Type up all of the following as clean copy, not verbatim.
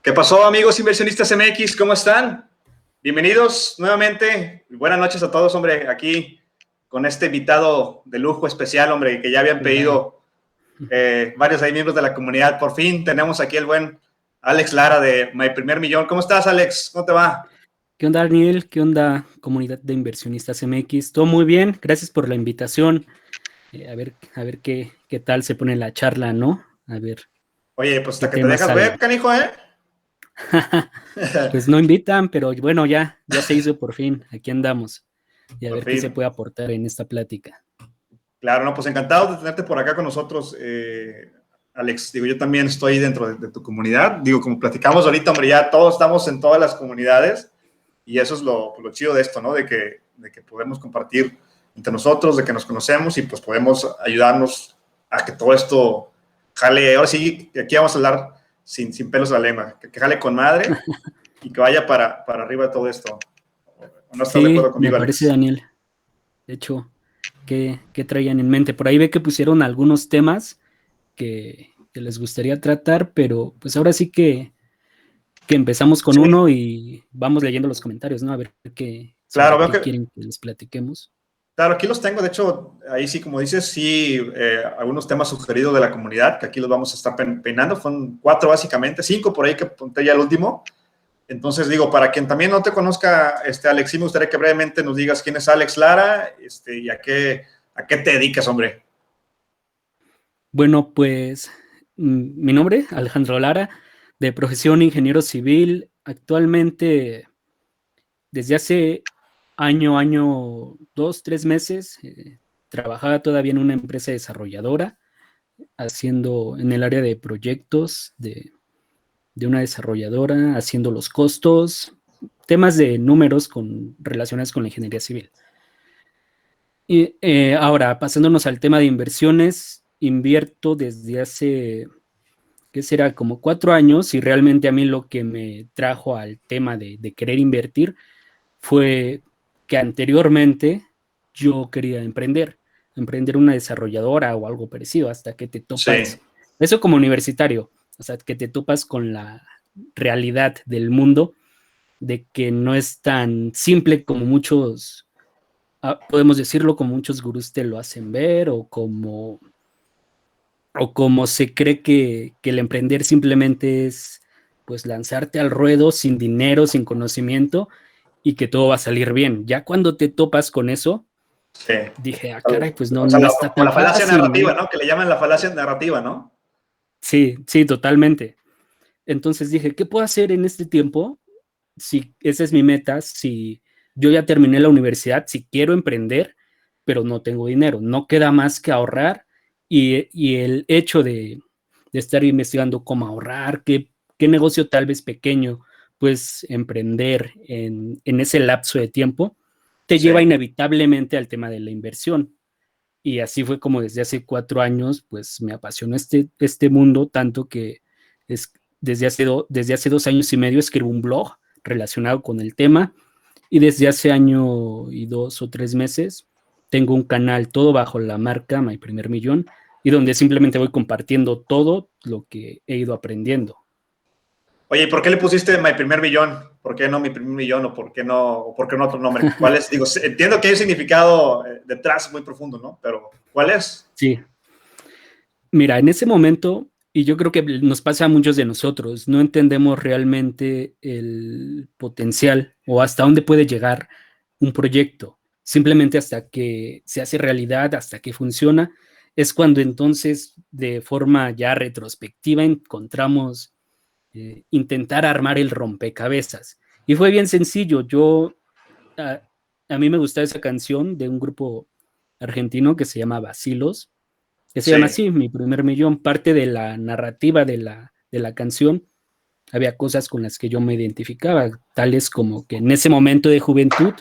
¿Qué pasó, amigos inversionistas MX? ¿Cómo están? Bienvenidos nuevamente. Buenas noches a todos, hombre, aquí con este invitado de lujo especial, hombre, que ya habían pedido varios ahí miembros de la comunidad. Por fin tenemos aquí el buen Alex Lara de My Primer Millón. ¿Cómo estás, Alex? ¿Cómo te va? ¿Qué onda, Daniel? ¿Qué onda, comunidad de inversionistas MX? Todo muy bien, gracias por la invitación. A ver qué tal se pone la charla, ¿no? A ver Oye, pues qué hasta que te temas dejas ver, salen. canijo, ¿eh? Pues no invitan, pero bueno, ya se hizo por fin. Aquí andamos. Y a Por ver qué se fin. puede aportar en esta plática. Claro, no, pues encantado de tenerte por acá con nosotros, Alex. Digo, yo también estoy dentro de tu comunidad. Digo, como platicamos ahorita, hombre, ya todos estamos en todas las comunidades y eso es lo chido de esto, ¿no? De que podemos compartir entre nosotros, de que nos conocemos y pues podemos ayudarnos a que todo esto jale. Ahora sí, aquí vamos a hablar sin pelos en la lengua, que jale con madre y que vaya para arriba de todo esto. ¿No estás de Sí, acuerdo me conmigo, parece, Alex? Daniel. De hecho, ¿qué traían en mente? Por ahí ve que pusieron algunos temas que les gustaría tratar, pero pues ahora sí que empezamos con Sí, uno y vamos leyendo los comentarios, ¿no? A ver claro, sobre veo qué que quieren que les platiquemos. claro, aquí los tengo. De hecho, ahí sí, como dices, sí, algunos temas sugeridos de la comunidad, que aquí los vamos a estar peinando. Fueron 4 básicamente, 5 por ahí que apunté ya el último. Entonces, digo, para quien también no te conozca, Alex, sí me gustaría que brevemente nos digas quién es Alex Lara, y a qué te dedicas, hombre. Bueno, pues mi nombre, Alejandro Lara, de profesión ingeniero civil. Actualmente, desde hace año, 2, 3 meses, trabajaba todavía en una empresa desarrolladora, haciendo en el área de proyectos de una desarrolladora, haciendo los costos, temas de números relacionados con la ingeniería civil. Y ahora, pasándonos al tema de inversiones, invierto desde hace, ¿qué será? Como 4 años, y realmente a mí lo que me trajo al tema de querer invertir fue que anteriormente yo quería emprender una desarrolladora o algo parecido, hasta que te Sí, topas, eso como universitario, o sea, que te topas con la realidad del mundo, de que no es tan simple como muchos, podemos decirlo, como muchos gurús te lo hacen ver, o como se cree que el emprender simplemente es pues lanzarte al ruedo sin dinero, sin conocimiento y que todo va a salir bien. Ya cuando te topas con eso, sí. dije, caray, pues no, O sea, no está como tan la falacia fácil, narrativa, ¿no? ¿no? Que le llaman la falacia narrativa, ¿no? Sí, sí, totalmente. Entonces dije, ¿qué puedo hacer en este tiempo? Si esa es mi meta, si yo ya terminé la universidad, si quiero emprender, pero no tengo dinero, no queda más que ahorrar y el hecho de estar investigando cómo ahorrar, qué negocio tal vez pequeño, pues emprender en ese lapso de tiempo, te Sí. lleva inevitablemente al tema de la inversión. Y así fue como desde hace 4 años, pues me apasionó este mundo, tanto que es, desde hace 2 años y medio escribo un blog relacionado con el tema y desde hace año y 2 o 3 meses tengo un canal todo bajo la marca My Primer Millón y donde simplemente voy compartiendo todo lo que he ido aprendiendo. Oye, ¿y por qué le pusiste My Primer Millón? ¿Por qué no Mi Primer Millón o por qué no otro nombre? ¿Cuál es? Digo, entiendo que hay un significado detrás muy profundo, ¿no? Pero, ¿cuál es? Sí, mira, en ese momento, y yo creo que nos pasa a muchos de nosotros, no entendemos realmente el potencial o hasta dónde puede llegar un proyecto. Simplemente hasta que se hace realidad, hasta que funciona, es cuando entonces de forma ya retrospectiva encontramos intentar armar el rompecabezas. Y fue bien sencillo. A, a mí me gusta esa canción de un grupo argentino que se llama Bacilos, que se Sí, llama así, Mi Primer Millón. Parte de la narrativa de la canción, había cosas con las que yo me identificaba, tales como que en ese momento de juventud,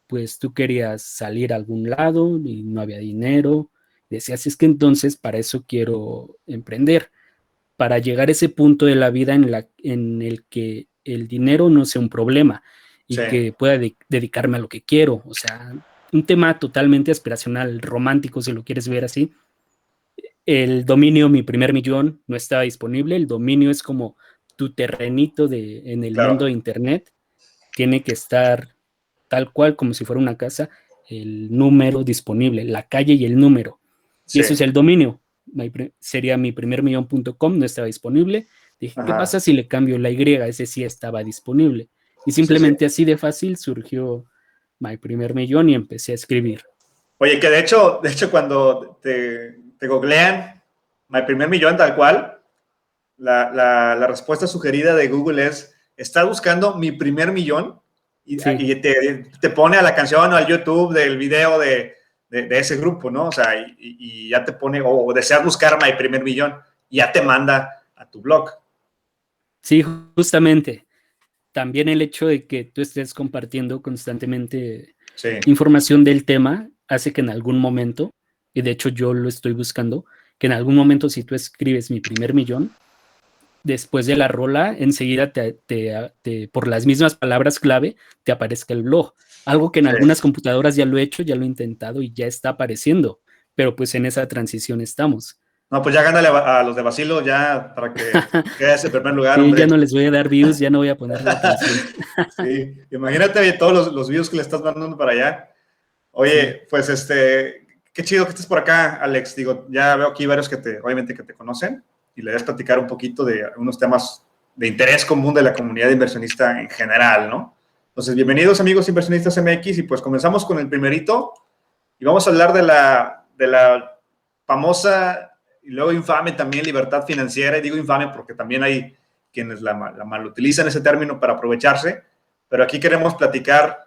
pues tú querías salir a algún lado y no había dinero. Decías, es que entonces para eso quiero emprender, para llegar a ese punto de la vida en el que el dinero no sea un problema sí. y que pueda dedicarme a lo que quiero. O sea, un tema totalmente aspiracional, romántico, si lo quieres ver así. El dominio Mi Primer Millón no estaba disponible. El dominio es como tu terrenito en el Claro. mundo de Internet tiene que estar tal cual como si fuera una casa, el número disponible, la calle y el número. Y Sí. eso es el dominio. Sería mi primermillón.com, no estaba disponible. Dije, ¿qué pasa si le cambio la Y? Ese sí estaba disponible. Y Sí, sí. simplemente así de fácil surgió My Primer Millón y empecé a escribir. Oye, que de hecho cuando te googlean My Primer Millón tal cual, la respuesta sugerida de Google es, ¿estás buscando mi primer millón? Sí, Y te pone a la canción o al YouTube del video de ese grupo, ¿no? O sea, y ya te pone, o deseas buscar My Primer Millón, y ya te manda a tu blog. sí, justamente. También el hecho de que tú estés compartiendo constantemente Sí, información del tema hace que en algún momento, y de hecho yo lo estoy buscando, que en algún momento si tú escribes mi primer millón, después de la rola, enseguida por las mismas palabras clave te aparezca el blog. Algo que en sí. algunas computadoras ya lo he hecho, ya lo he intentado y ya está apareciendo, pero pues en esa transición estamos. No, pues ya gánale a los de Basilo ya para que quedes en primer lugar, Sí, ya no hombre. les voy a dar views, ya no voy a poner la atención. Sí, imagínate todos los videos que le estás mandando para allá. Sí. Oye, pues qué chido que estés por acá, Alex. Digo, ya veo aquí varios obviamente que te conocen y le das platicar un poquito de algunos temas de interés común de la comunidad inversionista en general, ¿no? Entonces, bienvenidos amigos inversionistas MX y pues comenzamos con el primerito y vamos a hablar de la famosa y luego infame también libertad financiera. Y digo infame porque también hay quienes la malutilizan ese término para aprovecharse, pero aquí queremos platicar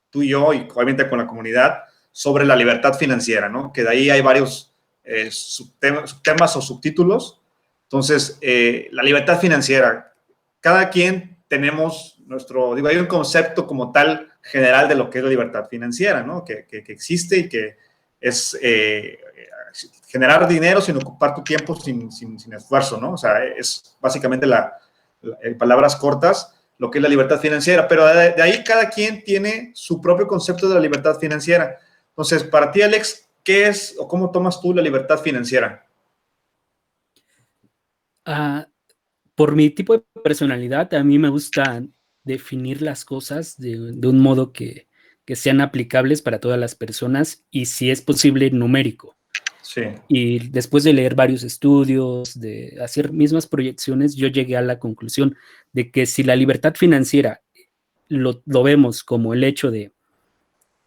tú y yo, y obviamente con la comunidad, sobre la libertad financiera, ¿no? Que de ahí hay varios subtemas o subtítulos. Entonces, la libertad financiera, cada quien tenemos hay un concepto como tal general de lo que es la libertad financiera, ¿no? Que existe y que es generar dinero sin ocupar tu tiempo, sin esfuerzo, ¿no? O sea, es básicamente en palabras cortas, lo que es la libertad financiera, pero de ahí cada quien tiene su propio concepto de la libertad financiera. Entonces, para ti, Alex, ¿qué es o cómo tomas tú la libertad financiera? Por mi tipo de personalidad, a mí me gusta definir las cosas de un modo que sean aplicables para todas las personas y, si es posible, numérico. Sí, Y después de leer varios estudios, de hacer mismas proyecciones, yo llegué a la conclusión de que si la libertad financiera lo vemos como el hecho de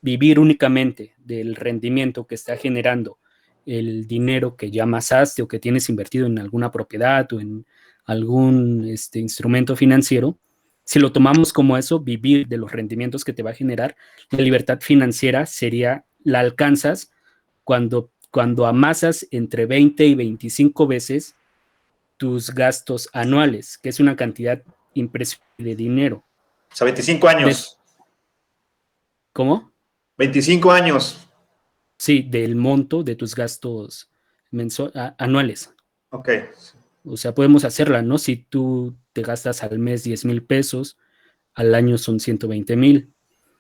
vivir únicamente del rendimiento que está generando el dinero que ya amasaste o que tienes invertido en alguna propiedad o en algún instrumento financiero, si lo tomamos como eso, vivir de los rendimientos que te va a generar, la libertad financiera la alcanzas cuando amasas entre 20 y 25 veces tus gastos anuales, que es una cantidad impresionante de dinero. o sea, 25 De, años. ¿Cómo? 25 años. Sí, del monto de tus gastos anuales. Ok. O sea, podemos hacerla, ¿no? Si tú te gastas al mes 10,000 pesos, al año son 120,000.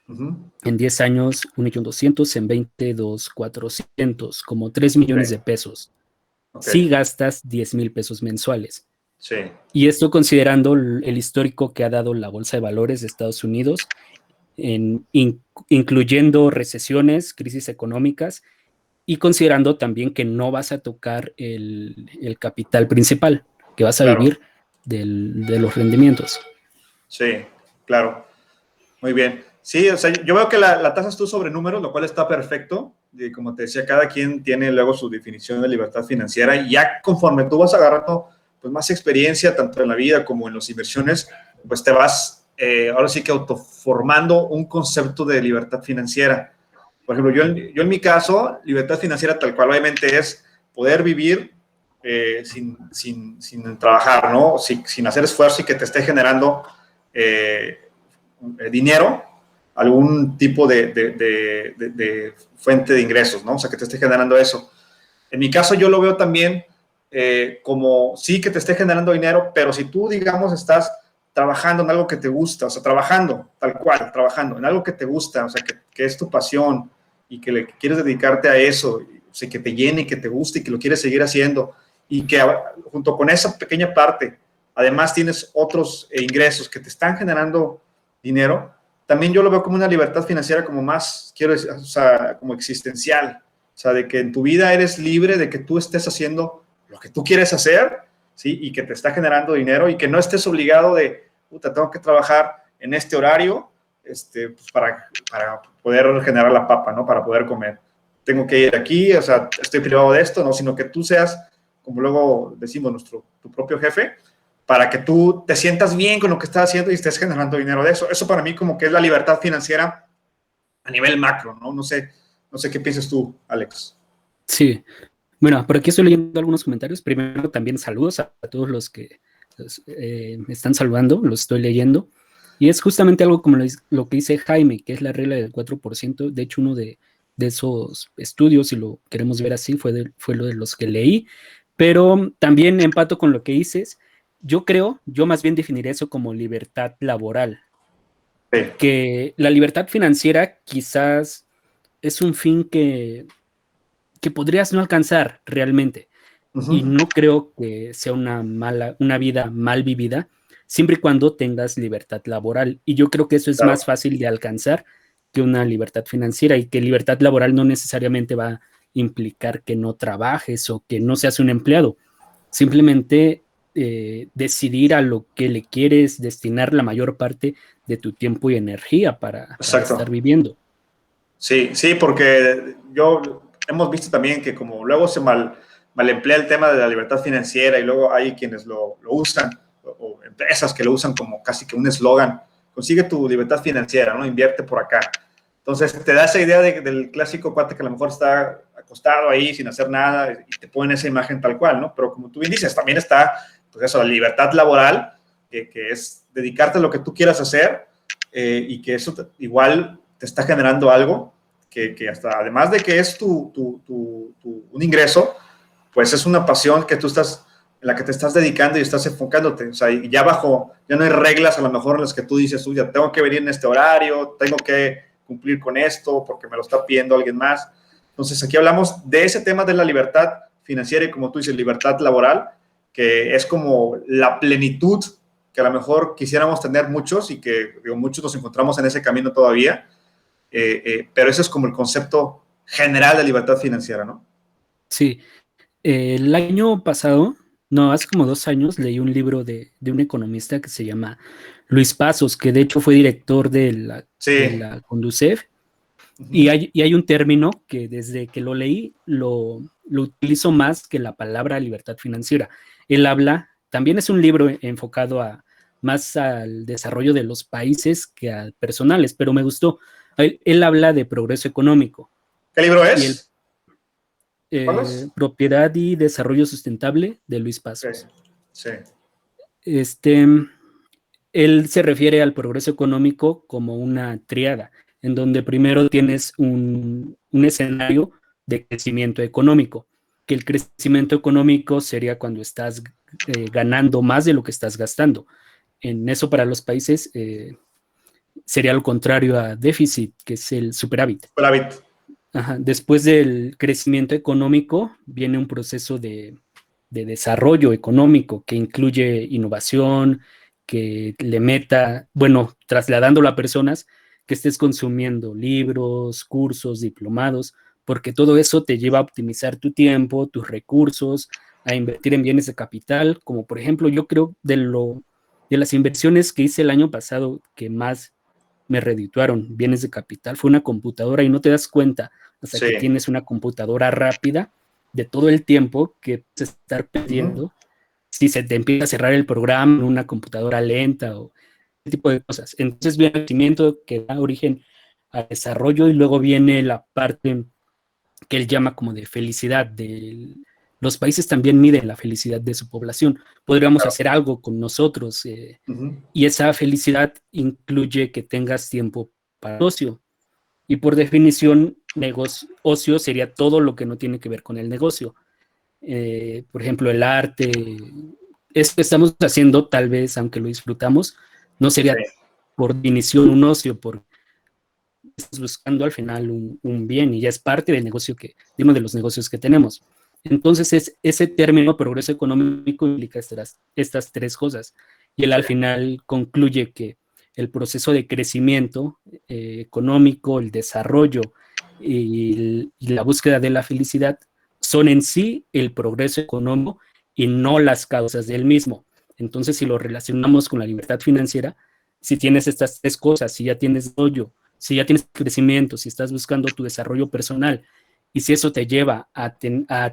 Uh-huh. En 10 años, 1,200,000, en 20, 2,400, como 3 millones Ok. de pesos. Ok. Si gastas 10,000 pesos mensuales. Sí. Y esto considerando el histórico que ha dado la Bolsa de Valores de Estados Unidos, incluyendo recesiones, crisis económicas, y considerando también que no vas a tocar el capital principal, que vas a Claro. vivir de los rendimientos. Sí, claro. Muy bien. Sí, o sea, yo veo que la tasas tú sobre números, lo cual está perfecto. Y como te decía, cada quien tiene luego su definición de libertad financiera y ya conforme tú vas agarrando pues, más experiencia, tanto en la vida como en las inversiones, pues te vas ahora sí que autoformando un concepto de libertad financiera. Por ejemplo, yo en mi caso, libertad financiera tal cual obviamente es poder vivir sin trabajar, ¿no? Sin hacer esfuerzo y que te esté generando dinero, algún tipo de fuente de ingresos, ¿no? O sea, que te esté generando eso. En mi caso, yo lo veo también como sí que te esté generando dinero, pero si tú, digamos, estás trabajando en algo que te gusta, o sea, trabajando, tal cual, trabajando en algo que te gusta, o sea, que es tu pasión y que quieres dedicarte a eso, o sea, que te llene, que te guste y que lo quieres seguir haciendo y que junto con esa pequeña parte además tienes otros ingresos que te están generando dinero, también yo lo veo como una libertad financiera como más, quiero decir, o sea, como existencial. O sea, de que en tu vida eres libre de que tú estés haciendo lo que tú quieres hacer, ¿sí? Y que te está generando dinero y que no estés obligado de, puta, tengo que trabajar en este horario pues para poder generar la papa, ¿no? Para poder comer. Tengo que ir aquí, o sea, estoy privado de esto, ¿no? Sino que tú seas, como luego decimos, tu propio jefe, para que tú te sientas bien con lo que estás haciendo y estés generando dinero de eso. Eso para mí como que es la libertad financiera a nivel macro, ¿no? No sé qué piensas tú, Alex. Sí, bueno, por aquí estoy leyendo algunos comentarios. Primero también saludos a todos los que me están saludando, los estoy leyendo. Y es justamente algo como lo que dice Jaime, que es la regla del 4%. De hecho, uno de esos estudios, si lo queremos ver así, fue lo de los que leí. Pero también empato con lo que dices. Yo más bien definiría eso como libertad laboral. Sí. Que la libertad financiera quizás es un fin que podrías no alcanzar realmente. Y Uh-huh. no creo que sea una vida mal vivida, siempre y cuando tengas libertad laboral. Y yo creo que eso es Claro. más fácil de alcanzar que una libertad financiera, y que libertad laboral no necesariamente va a implicar que no trabajes o que no seas un empleado. Simplemente decidir a lo que le quieres destinar la mayor parte de tu tiempo y energía para estar Exacto. viviendo. Sí, sí, porque hemos visto también que como luego se mal emplea el tema de la libertad financiera y luego hay quienes lo usan, o empresas que lo usan como casi que un eslogan, consigue tu libertad financiera, ¿no? Invierte por acá. Entonces te da esa idea del clásico cuate que a lo mejor está acostado ahí sin hacer nada y te ponen esa imagen tal cual, ¿no? Pero como tú bien dices, también está, pues eso, la libertad laboral, que es dedicarte a lo que tú quieras hacer y que eso igual te está generando algo que hasta, además de que es un ingreso, pues es una pasión que tú estás, en la que te estás dedicando y estás enfocándote. O sea, y ya ya no hay reglas a lo mejor en las que tú dices, ya tengo que venir en este horario, tengo que cumplir con esto porque me lo está pidiendo alguien más. Entonces, aquí hablamos de ese tema de la libertad financiera y, como tú dices, libertad laboral, que es como la plenitud que a lo mejor quisiéramos tener muchos y que digo, muchos nos encontramos en ese camino todavía, pero ese es como el concepto general de libertad financiera, ¿no? Sí, el año pasado, no, hace como 2 años, leí un libro de un economista que se llama Luis Pasos, que de hecho fue director de Sí. la Conducef, y Uh-huh. hay un término que desde que lo leí lo utilizo más que la palabra libertad financiera. Él habla, también es un libro enfocado más al desarrollo de los países que a personales, pero me gustó. Él habla de progreso económico ¿Qué libro y el es? ¿Cuál es? Propiedad y Desarrollo Sustentable de Luis Okay. Pasos. Sí. Este, él se refiere al progreso económico como una triada, en donde primero tienes un escenario de crecimiento económico, que el crecimiento económico sería cuando estás ganando más de lo que estás gastando. En eso para los países sería lo contrario a déficit, que es el superávit. Superávit. Ajá. Después del crecimiento económico viene un proceso de desarrollo económico que incluye innovación, que le meta, bueno, trasladándolo a personas, que estés consumiendo libros, cursos, diplomados, porque todo eso te lleva a optimizar tu tiempo, tus recursos, a invertir en bienes de capital, como por ejemplo, yo creo de las inversiones que hice el año pasado que más me redituaron bienes de capital fue una computadora, y no te das cuenta hasta que Sí. tienes una computadora rápida de todo el tiempo que puedes estar Uh-huh. perdiendo si se te empieza a cerrar el programa en una computadora lenta o ese tipo de cosas. Entonces viene el crecimiento que da origen al desarrollo, y luego viene la parte que él llama como de felicidad. Los países también miden la felicidad de su población. Podríamos Claro. hacer algo con nosotros, Uh-huh. y esa felicidad incluye que tengas tiempo para ocio. Y por definición, ocio sería todo lo que no tiene que ver con el negocio. Por ejemplo, el arte, esto que estamos haciendo, tal vez, aunque lo disfrutamos, no Sí. sería por definición un ocio, porque estás buscando al final un bien, y ya es parte del negocio de uno de los negocios que tenemos. Entonces, ese término progreso económico implica estas tres cosas. Y él Sí, al final concluye que el proceso de crecimiento económico, el desarrollo y la búsqueda de la felicidad son en sí el progreso económico y no las causas del mismo. Entonces, si lo relacionamos con la libertad financiera, si tienes estas tres cosas, si ya tienes desarrollo, si ya tienes crecimiento, si estás buscando tu desarrollo personal, y si eso te lleva a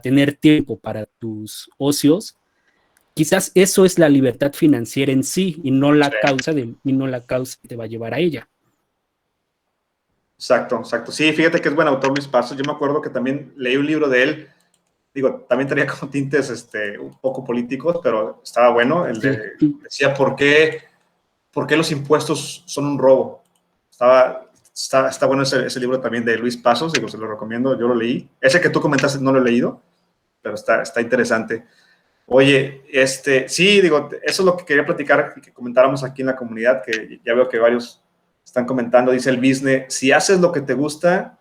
tener tiempo para tus ocios, quizás eso es la libertad financiera en sí y no sí, y no la causa que te va a llevar a ella. exacto, exacto. Sí, fíjate que es buen autor Luis Pasos. Yo me acuerdo que también leí un libro de él, digo, también tenía como tintes un poco políticos, pero estaba bueno. Sí, Decía por qué los impuestos son un robo. Está bueno ese libro también de Luis Pasos, digo, se lo recomiendo, yo lo leí. Ese que tú comentaste no lo he leído, pero está interesante. Oye, sí, digo, eso es lo que quería platicar y que comentáramos aquí en la comunidad, que ya veo que varios están comentando, dice el business, si haces lo que te gusta,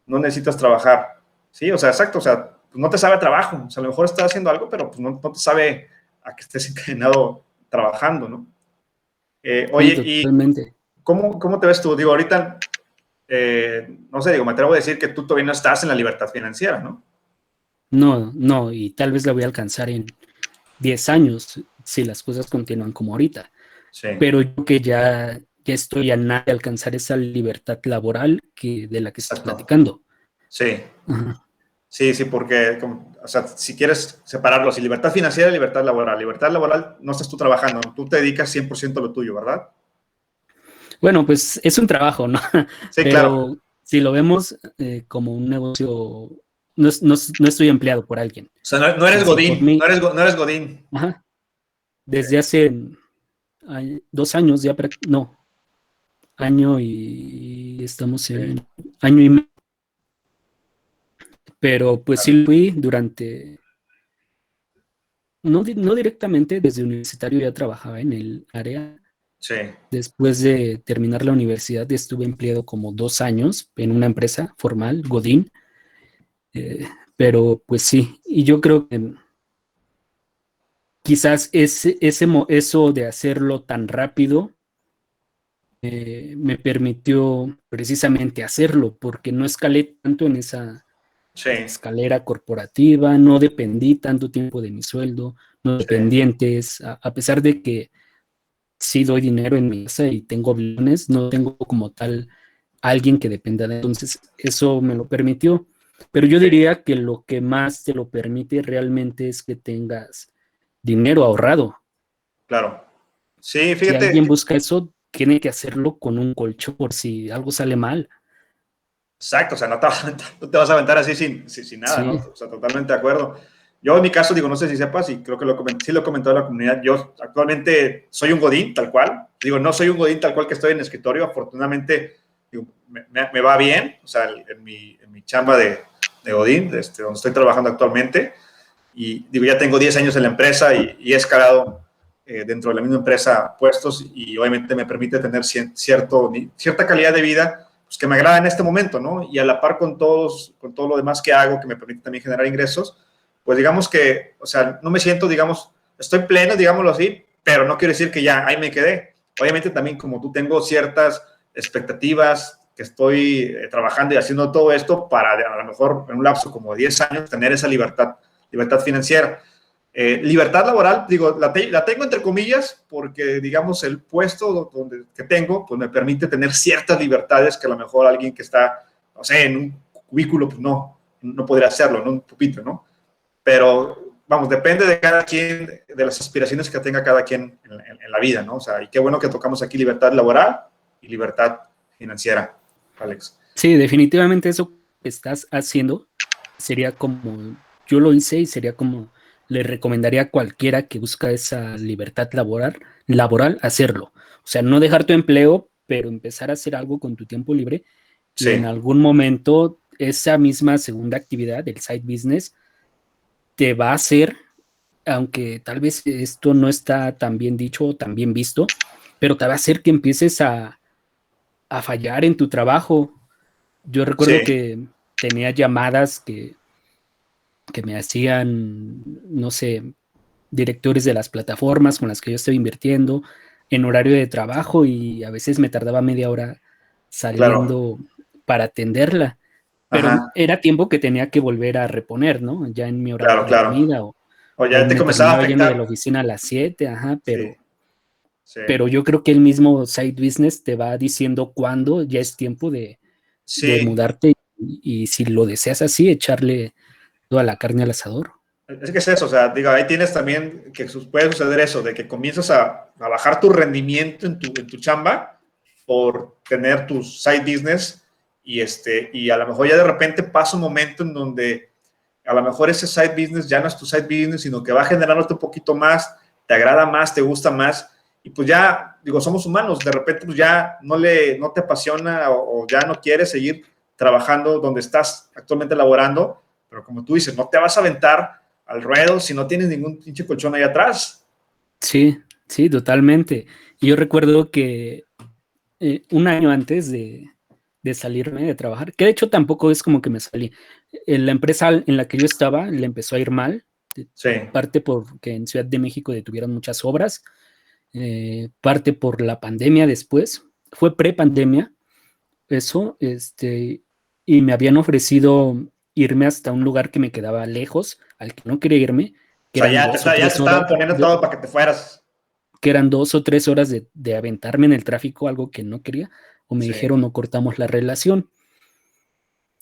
no necesitas trabajar. Sí, o sea, exacto, o sea, pues no te sabe a trabajo, o sea, a lo mejor estás haciendo algo, pero pues no te sabe a que estés encadenado trabajando, ¿no? sí, Oye, ¿y totalmente. cómo te ves tú? Digo, ahorita, no sé, digo, me atrevo a decir que tú todavía no estás en la libertad financiera, ¿no? No, no, y tal vez la voy a alcanzar en 10 años si las cosas continúan como ahorita. Sí, Pero yo que ya estoy a nada de alcanzar esa libertad laboral de la que estás exacto. platicando. Sí, Ajá. sí, sí, porque, o sea, si quieres separarlo, si libertad financiera y libertad laboral no estás tú trabajando, tú te dedicas 100% a lo tuyo, ¿verdad? Bueno, pues es un trabajo, ¿no? Sí, claro. Pero si lo vemos como un negocio, no estoy empleado por alguien. O sea, no O sea, eres si por Godín, mí, no eres Godín. ajá, desde hace 2 años ya, no, año y estamos Sí, en año y medio, pero pues claro. sí fui durante, no directamente desde universitario ya trabajaba en el área. Sí, Después de terminar la universidad estuve empleado como 2 años en una empresa formal, Godín, eh, pero pues sí, y yo creo que quizás eso de hacerlo tan rápido me permitió precisamente hacerlo, porque no escalé tanto en esa sí, escalera corporativa, no dependí tanto tiempo de mi sueldo, no sí, dependientes, a pesar de que sí doy dinero en mi casa y tengo aviones, no tengo como tal alguien que dependa de. Entonces, eso me lo permitió. Pero yo sí, diría que lo que más te lo permite realmente es que tengas dinero ahorrado. claro. Sí, Si fíjate, alguien busca eso, tiene que hacerlo con un colchón por si algo sale mal. exacto, o sea, no te vas a aventar así sin nada, ¿no? Sí, O sea, totalmente de acuerdo. Yo en mi caso, digo, no sé si sepas, y creo que sí lo he comentado en la comunidad, yo actualmente soy un godín, tal cual. Digo, no soy un godín tal cual que estoy en el escritorio, afortunadamente digo, me va bien, o sea, en mi chamba de godín, donde estoy trabajando actualmente, y digo, ya tengo 10 años en la empresa y he escalado dentro de la misma empresa puestos y obviamente me permite tener cierta calidad de vida pues, que me agrada en este momento, ¿no? Y a la par con todo lo demás que hago, que me permite también generar ingresos, pues digamos que, o sea, no me siento, digamos, estoy pleno, digámoslo así, pero no quiero decir que ya ahí me quedé. Obviamente también como tú tengo ciertas expectativas que estoy trabajando y haciendo todo esto para a lo mejor en un lapso como de 10 años tener esa libertad financiera. Libertad laboral, digo, la tengo entre comillas porque, digamos, el puesto que tengo, pues me permite tener ciertas libertades que a lo mejor alguien que está, no sé, en un cubículo, pues no podría hacerlo, en un pupitre, ¿no? Pero, vamos, depende de cada quien, de las aspiraciones que tenga cada quien en la vida, ¿no? O sea, y qué bueno que tocamos aquí libertad laboral y libertad financiera, Alex. sí, definitivamente eso que estás haciendo sería como yo lo hice y sería como le recomendaría a cualquiera que busca esa libertad laboral hacerlo. O sea, no dejar tu empleo, pero empezar a hacer algo con tu tiempo libre y en Sí, algún momento esa misma segunda actividad, el side business, te va a hacer, aunque tal vez esto no está tan bien dicho o tan bien visto, pero te va a hacer que empieces a fallar en tu trabajo. Yo recuerdo sí, que tenía llamadas que que me hacían, no sé, directores de las plataformas con las que yo estoy invirtiendo en horario de trabajo y a veces me tardaba media hora Claro. saliendo para atenderla, pero Ajá. era tiempo que tenía que volver a reponer, ¿no? Ya en mi horario Claro, de claro. comida O o ya te me comenzaba a terminaba yendo de la afectar. oficina a las 7, ajá, Sí, sí. pero yo creo que el mismo side business te va diciendo cuándo ya es tiempo de Sí, mudarte y si lo deseas así, echarle toda la carne al asador. es que es eso, o sea, digo, ahí tienes también que puede suceder eso, de que comienzas a bajar tu rendimiento en tu chamba por tener tu side business y a lo mejor ya de repente pasa un momento en donde a lo mejor ese side business ya no es tu side business, sino que va generándote un poquito más, te agrada más, te gusta más y pues ya, digo, somos humanos, de repente pues ya no te apasiona o ya no quieres seguir trabajando donde estás actualmente laborando, pero como tú dices, no te vas a aventar al ruedo si no tienes ningún pinche colchón ahí atrás. Sí, sí, totalmente. Y yo recuerdo que un año antes de salirme de trabajar, que de hecho tampoco es como que me salí. En la empresa en la que yo estaba le empezó a ir mal, Sí, parte porque en Ciudad de México detuvieron muchas obras, parte por la pandemia después, fue pre-pandemia, eso, y me habían ofrecido irme hasta un lugar que me quedaba lejos, al que no quería irme, o que sea, eran dos o ya te tres estaban horas, poniendo todo para que te fueras. que eran 2 o 3 horas de aventarme en el tráfico, algo que no quería, o me Sí, dijeron no cortamos la relación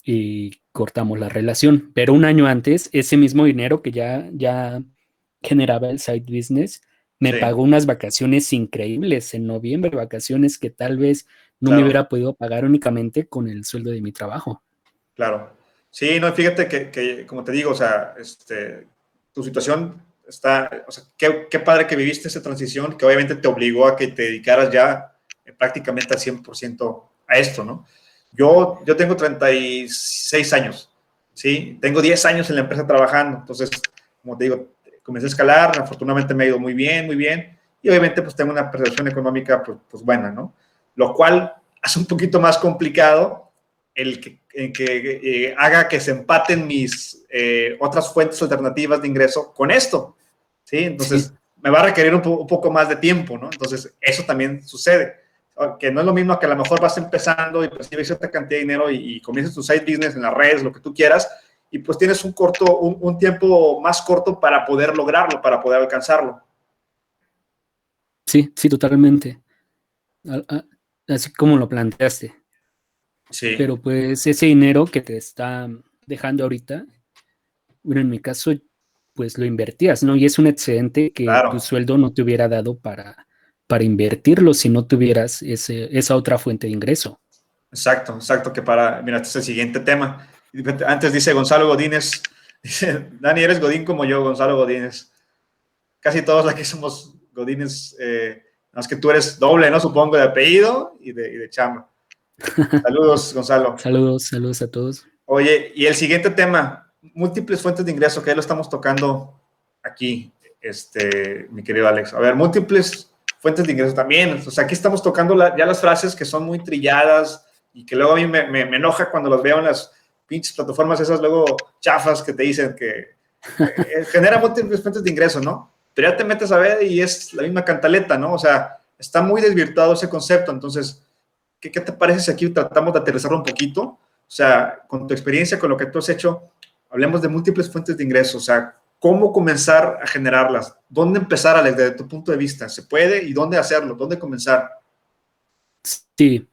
y cortamos la relación. Pero un año antes, ese mismo dinero que ya generaba el side business, me sí, pagó unas vacaciones increíbles en noviembre, vacaciones que tal vez no me claro, hubiera podido pagar únicamente con el sueldo de mi trabajo. claro. Sí, no, fíjate como te digo, o sea, tu situación está, o sea, qué padre que viviste esa transición, que obviamente te obligó a que te dedicaras ya prácticamente al 100% a esto, ¿no? Yo tengo 36 años, ¿sí? Tengo 10 años en la empresa trabajando, entonces, como te digo, comencé a escalar, afortunadamente me ha ido muy bien, y obviamente pues tengo una percepción económica pues buena, ¿no? Lo cual hace un poquito más complicado que haga que se empaten mis otras fuentes alternativas de ingreso con esto, ¿sí? Sí, Entonces, me va a requerir un poco más de tiempo, ¿no? Entonces, eso también sucede. Que no es lo mismo que a lo mejor vas empezando y recibes cierta cantidad de dinero y comienzas tu side business en las redes, lo que tú quieras, y pues tienes un tiempo más corto para poder lograrlo, para poder alcanzarlo. sí, sí, totalmente. Así como lo planteaste. Sí, Pero pues ese dinero que te está dejando ahorita, bueno, en mi caso, pues lo invertías, ¿no? Y es un excedente que tu claro. sueldo no te hubiera dado para invertirlo si no tuvieras esa otra fuente de ingreso. Exacto, mira, este es el siguiente tema. Antes dice Gonzalo Godínez, dice, Dani, eres Godín como yo, Gonzalo Godínez. Casi todos aquí somos Godínez, más que tú eres doble, ¿no? Supongo, de apellido y de chamba. Saludos, Gonzalo. Saludos, saludos a todos. Oye, y el siguiente tema, múltiples fuentes de ingreso, que ahí lo estamos tocando aquí, mi querido Alex. A ver, múltiples fuentes de ingreso también. O sea, aquí estamos tocando ya las frases que son muy trilladas y que luego a mí me enoja cuando las veo en las pinches plataformas esas luego chafas que te dicen que genera múltiples fuentes de ingreso, ¿no? Pero ya te metes a ver y es la misma cantaleta, ¿no? O sea, está muy desvirtuado ese concepto. Entonces, ¿qué te parece si aquí tratamos de aterrizarlo un poquito? O sea, con tu experiencia, con lo que tú has hecho, hablemos de múltiples fuentes de ingresos. O sea, ¿cómo comenzar a generarlas? ¿Dónde empezar, Alex, desde tu punto de vista? ¿Se puede? ¿Y dónde hacerlo? ¿Dónde comenzar? Sí,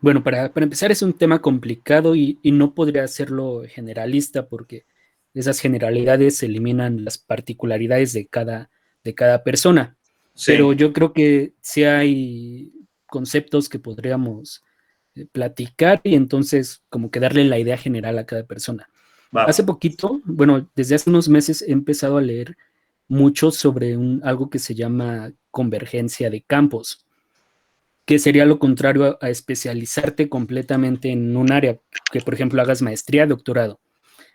bueno, para empezar es un tema complicado y no podría hacerlo generalista porque esas generalidades eliminan las particularidades de cada persona. Pero Sí, yo creo que sí hay conceptos que podríamos platicar y entonces como que darle la idea general a cada persona. va. Hace poquito, bueno, desde hace unos meses he empezado a leer mucho sobre algo que se llama convergencia de campos, que sería lo contrario a especializarte completamente en un área, que por ejemplo hagas maestría, doctorado.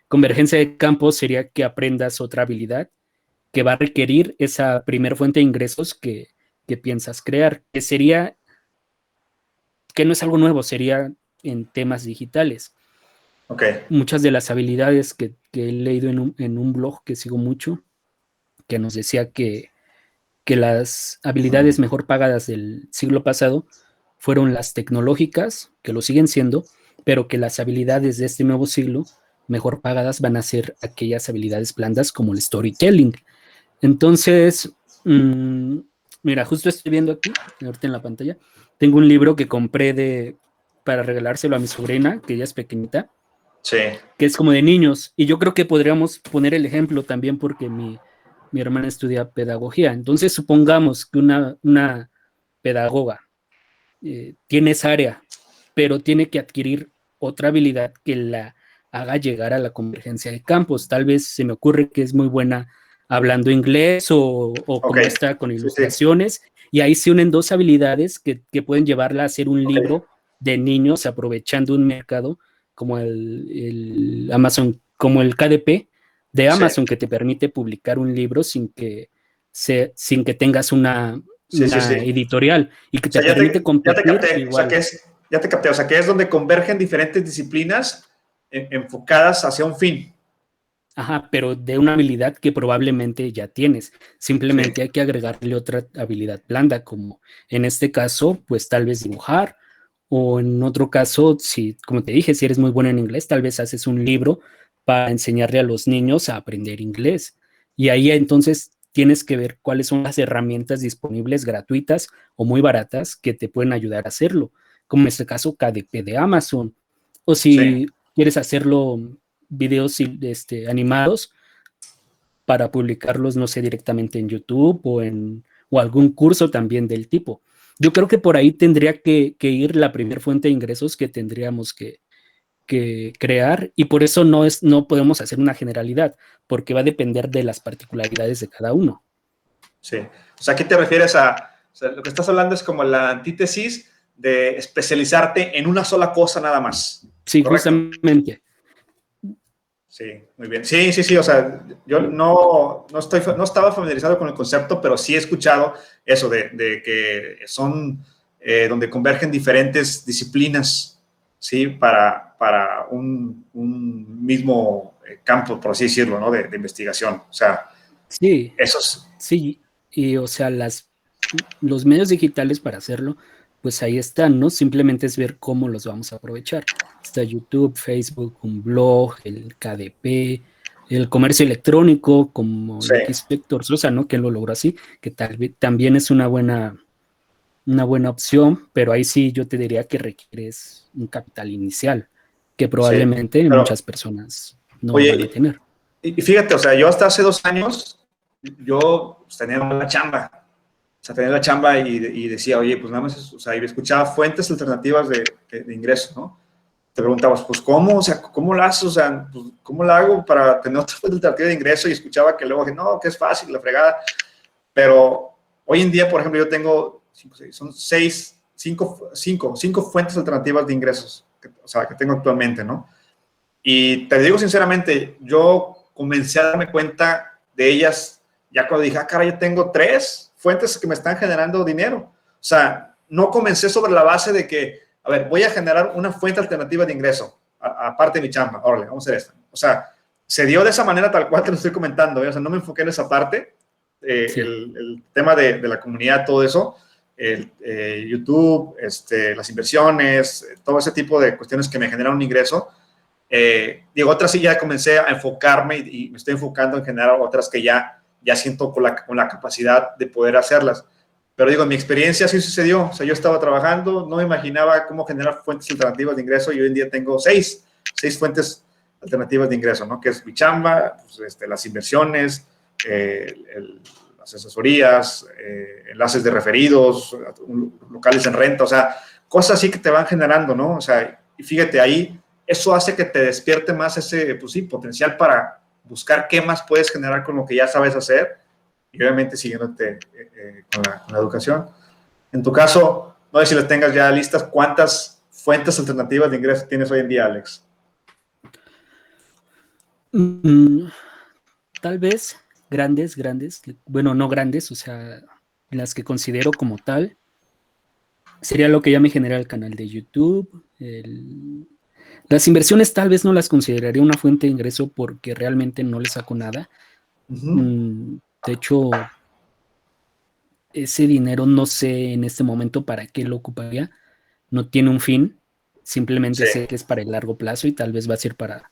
Convergencia de campos sería que aprendas otra habilidad que va a requerir esa primer fuente de ingresos que piensas crear, que no es algo nuevo, sería en temas digitales. Ok, Muchas de las habilidades que he leído en un blog que sigo mucho, que nos decía que las habilidades mejor pagadas del siglo pasado fueron las tecnológicas, que lo siguen siendo, pero que las habilidades de este nuevo siglo mejor pagadas van a ser aquellas habilidades blandas como el storytelling. Entonces, mmm, mira, justo estoy viendo aquí, ahorita en la pantalla, tengo un libro que compré para regalárselo a mi sobrina, que ella es pequeñita, sí, que es como de niños. Y yo creo que podríamos poner el ejemplo también porque mi hermana estudia pedagogía. Entonces, supongamos que una pedagoga tiene esa área, pero tiene que adquirir otra habilidad que la haga llegar a la convergencia de campos. Tal vez se me ocurre que es muy buena hablando inglés o ok, como está con sí, sí, ilustraciones, y ahí se unen dos habilidades que pueden llevarla a hacer un ok, libro de niños aprovechando un mercado como el Amazon, como el KDP de sí, Amazon, que te permite publicar un libro sin que tengas sí, sí, una sí. editorial y que O te sea, permite ya te competir capté, o sea, igual. ya te capté, o sea, que es donde convergen diferentes disciplinas enfocadas hacia un fin. Ajá, pero de una habilidad que probablemente ya tienes. Sí, Simplemente hay que agregarle otra habilidad blanda, como en este caso, pues tal vez dibujar, o en otro caso, si, como te dije, si eres muy bueno en inglés, tal vez haces un libro para enseñarle a los niños a aprender inglés. Y ahí entonces tienes que ver cuáles son las herramientas disponibles gratuitas o muy baratas que te pueden ayudar a hacerlo, como en este caso KDP de Amazon. O sí, si quieres hacerlo videos animados para publicarlos, no sé, directamente en YouTube o algún curso también del tipo. Yo creo que por ahí tendría que ir la primera fuente de ingresos que tendríamos que crear, y por eso no podemos hacer una generalidad, porque va a depender de las particularidades de cada uno. sí. O sea, ¿qué te refieres a? O sea, lo que estás hablando es como la antítesis de especializarte en una sola cosa nada más. Sí, ¿Correcto? justamente. Sí, muy bien. Sí, sí, sí. O sea, yo no estaba familiarizado con el concepto, pero sí he escuchado eso de que son donde convergen diferentes disciplinas, ¿sí? Para un mismo campo, por así decirlo, ¿no? De investigación. O sea, Sí, eso es. sí, y o sea, los medios digitales para hacerlo, pues ahí están, ¿no? Simplemente es ver cómo los vamos a aprovechar. Está YouTube, Facebook, un blog, el KDP, el comercio electrónico, como Sí, lo que hizo Héctor Sosa, ¿no? Que lo logró así, que tal vez también es una buena opción, pero ahí sí yo te diría que requieres un capital inicial, que sí. probablemente Pero, muchas personas no van a oye, tener. y fíjate, o sea, yo hasta hace 2 años, yo pues, tenía una chamba. O sea, tenía la chamba y decía, oye, pues nada más, o sea, y escuchaba fuentes alternativas de ingreso, ¿no? Te preguntabas, pues, ¿cómo? O sea, ¿cómo lo haces? O sea, pues, ¿cómo lo hago para tener otra fuente alternativa de ingreso? Y escuchaba que luego, no, que es fácil, la fregada. Pero hoy en día, por ejemplo, yo tengo, son cinco fuentes alternativas de ingresos, o sea, que tengo actualmente, ¿no? Y te digo sinceramente, yo comencé a darme cuenta de ellas ya cuando dije, ah, cara, yo tengo 3 fuentes que me están generando dinero. O sea, no comencé sobre la base de que, a ver, voy a generar una fuente alternativa de ingreso, aparte de mi chamba, órale, vamos a hacer esto. O sea, se dio de esa manera tal cual te lo estoy comentando, ¿eh? O sea, no me enfoqué en esa parte, Sí, el tema de la comunidad, todo eso, YouTube, las inversiones, todo ese tipo de cuestiones que me generan un ingreso. Digo, otras sí ya comencé a enfocarme y me estoy enfocando en generar otras que ya siento con la capacidad de poder hacerlas. Pero digo, en mi experiencia sí sucedió. O sea, yo estaba trabajando, no me imaginaba cómo generar fuentes alternativas de ingreso y hoy en día tengo seis fuentes alternativas de ingreso, ¿no? Que es mi chamba, pues, las inversiones, las asesorías, enlaces de referidos, locales en renta, o sea, cosas así que te van generando, ¿no? O sea, y fíjate ahí, eso hace que te despierte más ese, pues sí, potencial para buscar qué más puedes generar con lo que ya sabes hacer y obviamente siguiéndote con la educación. En tu caso, no sé si las tengas ya listas, ¿cuántas fuentes alternativas de ingreso tienes hoy en día, Alex? mm, tal vez grandes, bueno, no grandes, o sea, las que considero como tal, sería lo que ya me genera el canal de YouTube, Las inversiones tal vez no las consideraría una fuente de ingreso porque realmente no le saco nada. Ujú. De hecho, ese dinero no sé en este momento para qué lo ocuparía. No tiene un fin. Simplemente Sí. sé que es para el largo plazo y tal vez va a ser para,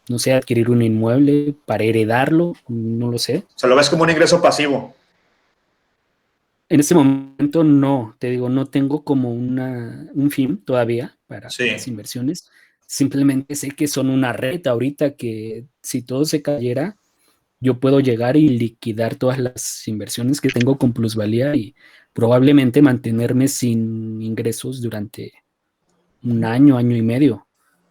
no sé, adquirir un inmueble, para heredarlo, no lo sé. O sea, lo ves como un ingreso pasivo. En este momento no, te digo, no tengo como un fin todavía para las Sí. inversiones. Simplemente sé que son una red ahorita que si todo se cayera, yo puedo llegar y liquidar todas las inversiones que tengo con plusvalía y probablemente mantenerme sin ingresos durante un año, año y medio.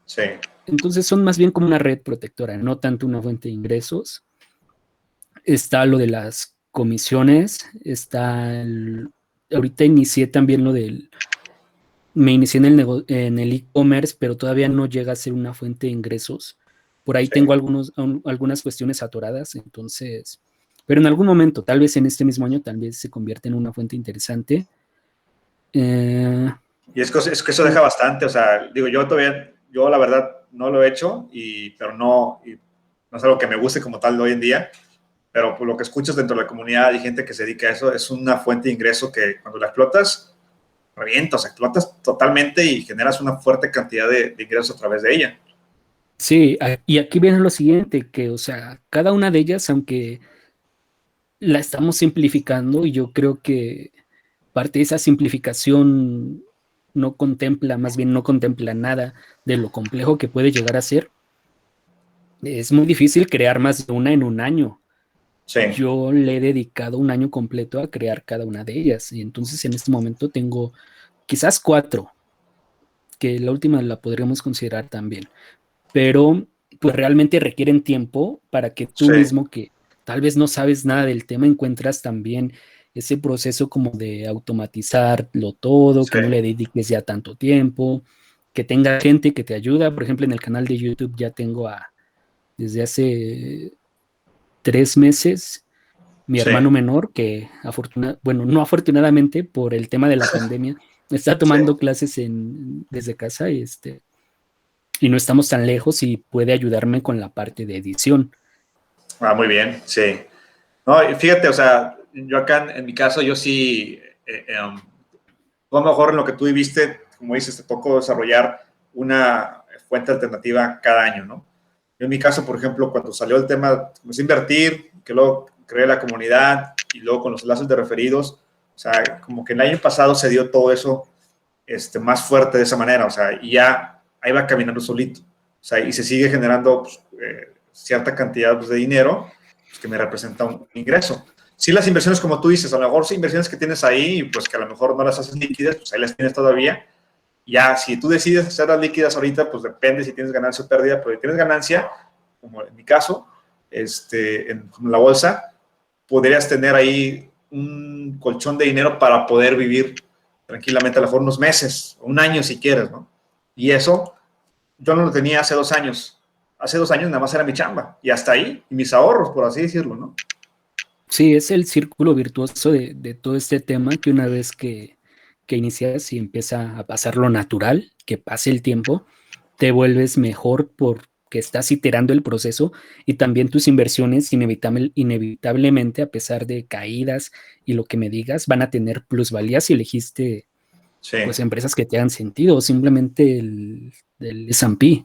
Sí. Entonces son más bien como una red protectora, no tanto una fuente de ingresos. Está lo de las comisiones, ahorita inicié también me inicié en el e-commerce, pero todavía no llega a ser una fuente de ingresos. Por ahí Sí. tengo algunas cuestiones atoradas, entonces, pero en algún momento, tal vez en este mismo año, tal vez se convierta en una fuente interesante. Eh, Y es que eso deja bastante, o sea, digo, yo todavía, yo la verdad no lo he hecho, pero no, no es algo que me guste como tal de hoy en día, pero por lo que escuchas dentro de la comunidad y gente que se dedica a eso, es una fuente de ingreso que cuando la explotas, revientas, explotas totalmente y generas una fuerte cantidad de ingresos a través de ella. sí, y aquí viene lo siguiente, que, o sea, cada una de ellas, aunque la estamos simplificando, y yo creo que parte de esa simplificación no contempla, más bien no contempla nada de lo complejo que puede llegar a ser. Es muy difícil crear más de una en un año. Sí, Yo le he dedicado un año completo a crear cada una de ellas y entonces en este momento tengo quizás cuatro, que la última la podríamos considerar también, pero pues realmente requieren tiempo para que tú sí, mismo, que tal vez no sabes nada del tema, encuentras también ese proceso como de automatizarlo todo, sí. que no le dediques ya tanto tiempo, que tenga gente que te ayuda. Por ejemplo, en el canal de YouTube ya tengo desde hace 3 meses mi Sí, hermano menor, que bueno, no afortunadamente por el tema de la pandemia, está sí. tomando clases desde casa y no estamos tan lejos y puede ayudarme con la parte de edición. Ah, muy bien, sí. No, y fíjate, o sea, yo acá en mi caso, yo sí, tú a lo mejor en lo que tú viviste, como dices, te tocó desarrollar una fuente alternativa cada año, ¿no? Yo en mi caso, por ejemplo, cuando salió el tema, comencé a invertir, que luego creé la comunidad y luego con los enlaces de referidos, o sea, como que el año pasado se dio todo eso más fuerte de esa manera, o sea, y ya ahí va caminando solito, o sea, y se sigue generando pues, cierta cantidad pues, de dinero pues, que me representa un ingreso. Sí, las inversiones, como tú dices, a lo mejor sí inversiones que tienes ahí, pues que a lo mejor no las haces líquidas, pues ahí las tienes todavía. Ya, si tú decides hacerlas líquidas ahorita, pues depende si tienes ganancia o pérdida, pero si tienes ganancia, como en mi caso, en la bolsa, podrías tener ahí un colchón de dinero para poder vivir tranquilamente, a lo mejor unos meses, un año si quieres, ¿no? Y eso yo no lo tenía hace 2 años. Hace 2 años nada más era mi chamba y hasta ahí, y mis ahorros, por así decirlo, ¿no? Sí, es el círculo virtuoso de todo este tema que una vez que inicias y empieza a pasar lo natural, que pase el tiempo, te vuelves mejor porque estás iterando el proceso y también tus inversiones inevitablemente, a pesar de caídas y lo que me digas, van a tener plusvalía si elegiste Sí, pues empresas que te hagan sentido o simplemente el S&P.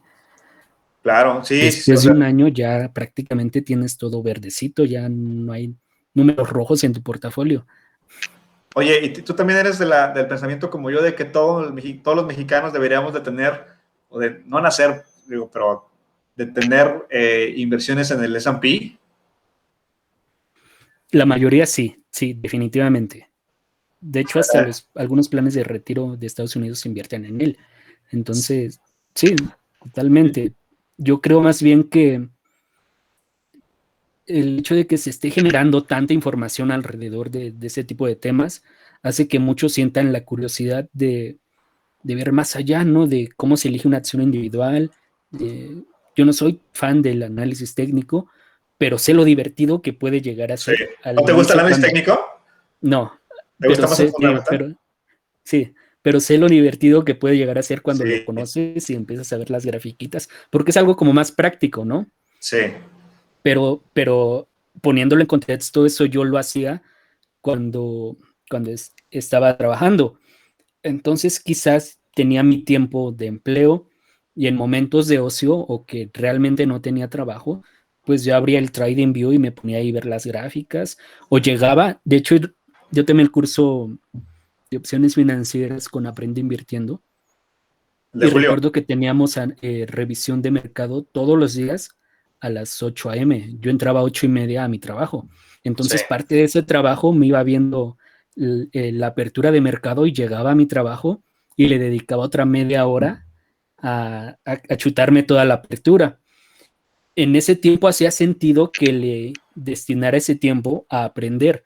claro, sí, sí, sí, o Después de sea, un año ya prácticamente tienes todo verdecito, ya no hay números rojos en tu portafolio. oye, ¿y tú también eres del pensamiento como yo de que todos los mexicanos deberíamos de tener, o de no nacer, digo, pero de tener inversiones en el S&P? La mayoría sí, sí, definitivamente. De hecho, hasta algunos planes de retiro de Estados Unidos se invierten en él. Entonces, sí, totalmente. Yo creo más bien que el hecho de que se esté generando tanta información alrededor de ese tipo de temas hace que muchos sientan la curiosidad de ver más allá, ¿no? De cómo se elige una acción individual. Yo no soy fan del análisis técnico, pero sé lo divertido que puede llegar a Sí. ser al ¿No te gusta el inicio análisis cuando... técnico? No, ¿Te gusta pero más el sé, fundamental? pero sí, pero sé lo divertido que puede llegar a ser cuando lo Sí, conoces y empiezas a ver las grafiquitas, porque es algo como más práctico, ¿no? sí, Pero poniéndolo en contexto, eso yo lo hacía cuando, estaba trabajando. Entonces quizás tenía mi tiempo de empleo y en momentos de ocio o que realmente no tenía trabajo, pues yo abría el TradingView y me ponía ahí a ver las gráficas o llegaba, de hecho yo tomé el curso de opciones financieras con Aprende Invirtiendo el de y Julio. recuerdo que teníamos revisión de mercado todos los días a las 8 a.m. Yo entraba a 8:30 a mi trabajo. Sí, Entonces, parte de ese trabajo me iba viendo la apertura de mercado y llegaba a mi trabajo y le dedicaba otra media hora a chutarme toda la apertura. En ese tiempo hacía sentido que le destinara ese tiempo a aprender,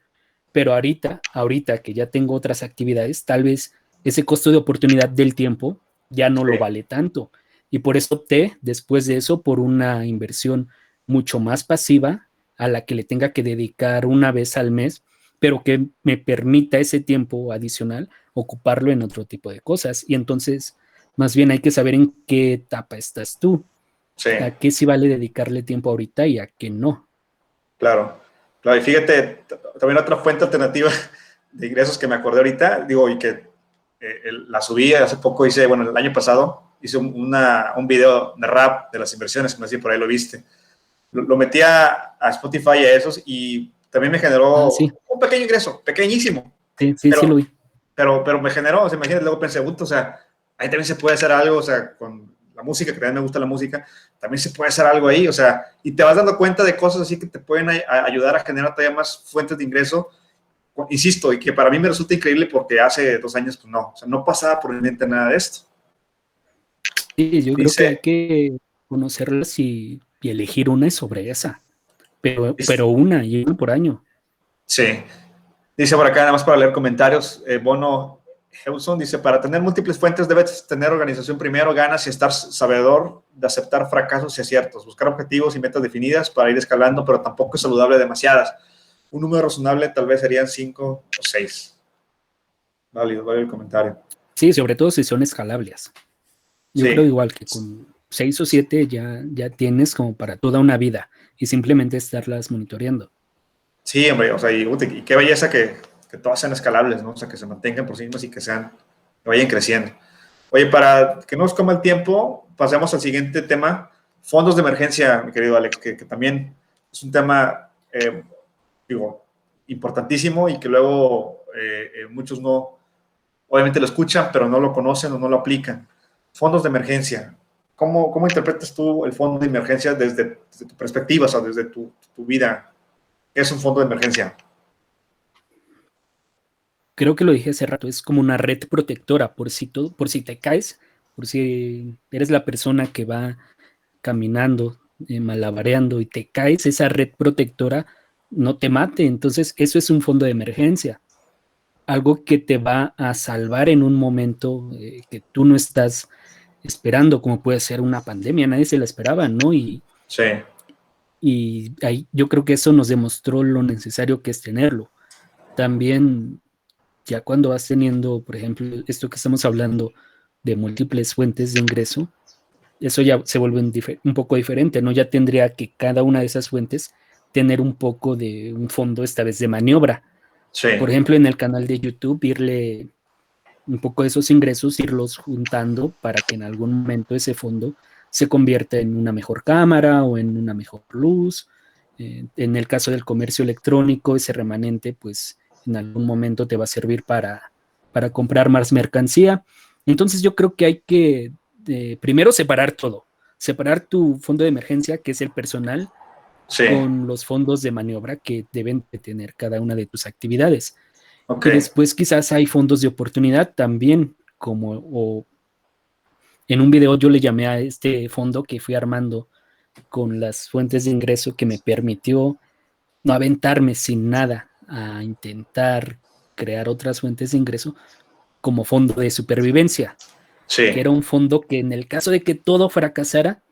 pero ahorita que ya tengo otras actividades, tal vez ese costo de oportunidad del tiempo ya no lo sí, vale tanto. Y por eso opté después de eso por una inversión mucho más pasiva a la que le tenga que dedicar una vez al mes, pero que me permita ese tiempo adicional ocuparlo en otro tipo de cosas. Y entonces, más bien hay que saber en qué etapa estás tú, sí, a qué sí vale dedicarle tiempo ahorita y a qué no. claro. Claro, y fíjate, también otra fuente alternativa de ingresos que me acordé ahorita, digo, y que la subí hace poco, hice, bueno, el año pasado, hice un video de rap de las inversiones, como así por ahí lo viste. Lo metí a Spotify y a esos y también me Ah, generó sí, un pequeño ingreso, pequeñísimo, sí, sí, sí lo pero, vi. pero me generó, o sea, imagínate, luego pensé, o sea, ahí también se puede hacer algo, o sea, con la música, que también me gusta la música, también se puede hacer algo ahí, o sea, y te vas dando cuenta de cosas así que te pueden ayudar a generar todavía más fuentes de ingreso, insisto, y que para mí me resulta increíble porque hace 2 años, pues no, o sea, no pasaba por mi mente nada de esto. Sí, yo creo que hay Dice, que conocerlas y elegir una sobre esa, pero dice, una y una por año. sí, dice por acá, nada más para leer comentarios, Bono Hewson dice, para tener múltiples fuentes debes tener organización primero, ganas y estar sabedor de aceptar fracasos y aciertos, buscar objetivos y metas definidas para ir escalando, pero tampoco es saludable demasiadas. Un número razonable tal vez serían 5 o 6. Válido el comentario. Sí, sobre todo si son escalables. Yo creo Sí, igual que con 6 o 7 ya tienes como para toda una vida y simplemente estarlas monitoreando. sí, hombre, o sea, y qué belleza que todas sean escalables, ¿no? O sea, que se mantengan por sí mismas y que vayan creciendo. Oye, para que no nos coma el tiempo, pasemos al siguiente tema, fondos de emergencia, mi querido Alex, que también es un tema, digo, importantísimo y que luego muchos no, obviamente lo escuchan, pero no lo conocen o no lo aplican. Fondos de emergencia. ¿Cómo interpretas tú el fondo de emergencia desde tu perspectiva, o sea, desde tu vida? ¿Qué es un fondo de emergencia? Creo que lo dije hace rato, es como una red protectora por si te caes, por si eres la persona que va caminando, malabareando y te caes, esa red protectora no te mate. Entonces, eso es un fondo de emergencia, algo que te va a salvar en un momento que tú no estás esperando, como puede ser una pandemia, nadie se la esperaba, ¿no? Sí, Y ahí, yo creo que eso nos demostró lo necesario que es tenerlo. También, ya cuando vas teniendo, por ejemplo, esto que estamos hablando de múltiples fuentes de ingreso, eso ya se vuelve un poco diferente, ¿no? Ya tendría que cada una de esas fuentes tener un poco de un fondo, esta vez de maniobra. sí, Por ejemplo, en el canal de YouTube, irle un poco de esos ingresos, irlos juntando para que en algún momento ese fondo se convierta en una mejor cámara o en una mejor luz. En el caso del comercio electrónico, ese remanente, pues en algún momento te va a servir para comprar más mercancía. Entonces yo creo que hay que primero separar todo, separar tu fondo de emergencia, que es el personal, sí, con los fondos de maniobra que deben de tener cada una de tus actividades. ok, Y después quizás hay fondos de oportunidad también, o en un video yo le llamé a este fondo que fui armando con las fuentes de ingreso que me permitió no aventarme sin nada a intentar crear otras fuentes de ingreso como fondo de supervivencia, que sí, era un fondo que en el caso de que todo fracasara,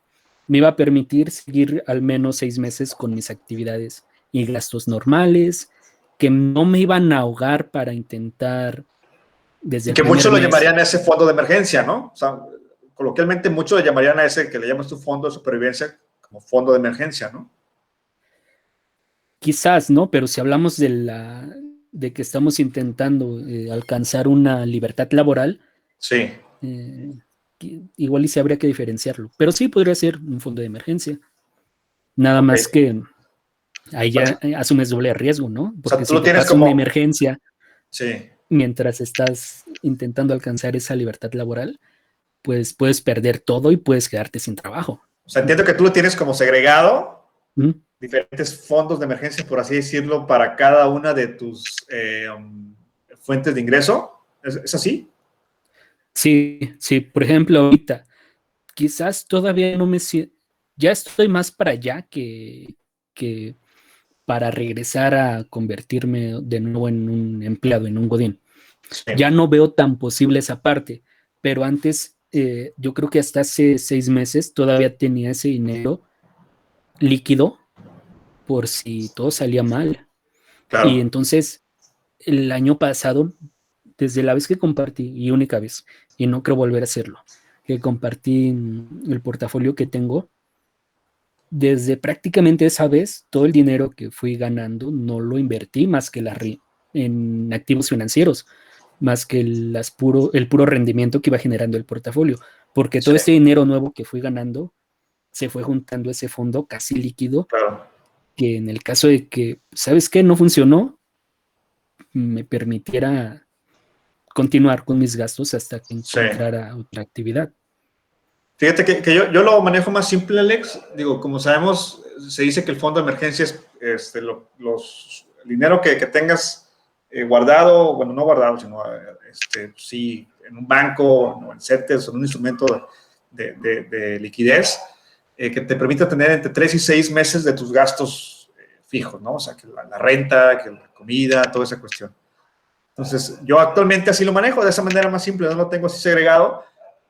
me iba a permitir seguir al menos 6 meses con mis actividades y gastos normales, que no me iban a ahogar para intentar desde Y el que muchos primer lo mes. llamarían a ese fondo de emergencia, ¿no? O sea, coloquialmente muchos le llamarían a ese que le llamas tu fondo de supervivencia como fondo de emergencia, ¿no? Quizás, ¿no? Pero si hablamos de que estamos intentando alcanzar una libertad laboral, Sí, eh, igual y se habría que diferenciarlo. Pero sí podría ser un fondo de emergencia. Nada ok. más que ahí O ya asumes doble riesgo, ¿no? Porque sea, tú si lo te tienes pasa una como, emergencia sí. mientras estás intentando alcanzar esa libertad laboral, pues puedes perder todo y puedes quedarte sin trabajo. O sea, entiendo que tú lo tienes como segregado, ¿Mm? diferentes fondos de emergencia, por así decirlo, para cada una de tus fuentes de ingreso. ¿Es así? Sí, sí, por ejemplo, ahorita quizás todavía no me siento, ya estoy más para allá que para regresar a convertirme de nuevo en un empleado, en un godín. Sí, Ya no veo tan posible esa parte, pero antes, yo creo que hasta hace 6 meses todavía tenía ese dinero líquido por si todo salía mal. Y claro. entonces, el año pasado, desde la vez que compartí, y única vez, y no creo volver a hacerlo, que compartí el portafolio que tengo, desde prácticamente esa vez, todo el dinero que fui ganando no lo invertí más que en activos financieros, más que el puro rendimiento que iba generando el portafolio, porque Sí, todo este dinero nuevo que fui ganando se fue juntando ese fondo casi líquido, claro. que en el caso de que, ¿sabes qué? No funcionó, me permitiera continuar con mis gastos hasta que Sí. encontrara otra actividad. Fíjate que yo lo manejo más simple, Alex. Digo, como sabemos, se dice que el fondo de emergencia es el dinero que tengas guardado, bueno, no guardado, sino sí, en un banco o en CETES o en un instrumento de liquidez que te permita tener entre 3 y 6 meses de tus gastos fijos, ¿no? O sea, que la renta, que la comida, toda esa cuestión. Entonces, yo actualmente así lo manejo, de esa manera más simple, no lo tengo así segregado,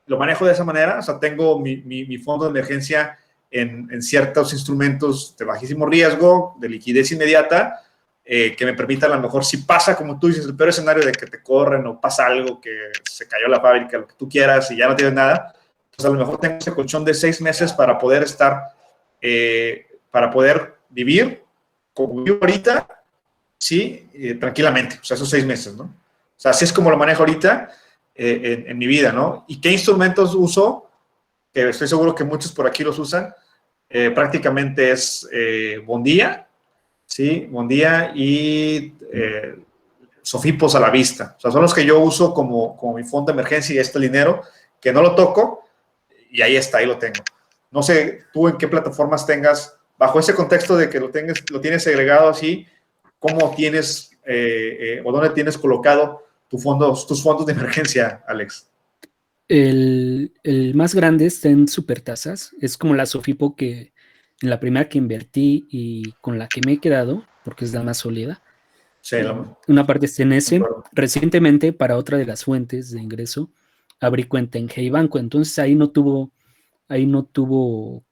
lo manejo de esa manera, o sea, tengo mi fondo de emergencia en ciertos instrumentos de bajísimo riesgo, de liquidez inmediata, que me permita a lo mejor, si pasa, como tú dices, el peor escenario de que te corren o pasa algo, que se cayó la fábrica, lo que tú quieras y ya no tienes nada, pues a lo mejor tengo ese colchón de 6 meses para poder para poder vivir como vivo ahorita, sí, tranquilamente, o sea, esos 6 meses, ¿no? O sea, así es como lo manejo ahorita en mi vida, ¿no? ¿Y qué instrumentos uso? Que estoy seguro que muchos por aquí los usan. Prácticamente es Bondía, ¿sí? Bondía y Sofipos a la vista. O sea, son los que yo uso como mi fondo de emergencia y este dinero, que no lo toco y ahí está, ahí lo tengo. No sé tú en qué plataformas tengas, bajo ese contexto de que lo tienes segregado así, cómo tienes o dónde tienes colocado tus fondos de emergencia, Alex. El más grande está en supertasas, es como la Sofipo que en la primera que invertí y con la que me he quedado, porque es la más sólida. Sí, Una parte está en me ese. acuerdo. Recientemente, para otra de las fuentes de ingreso, abrí cuenta en Hey Banco, entonces ahí no tuvo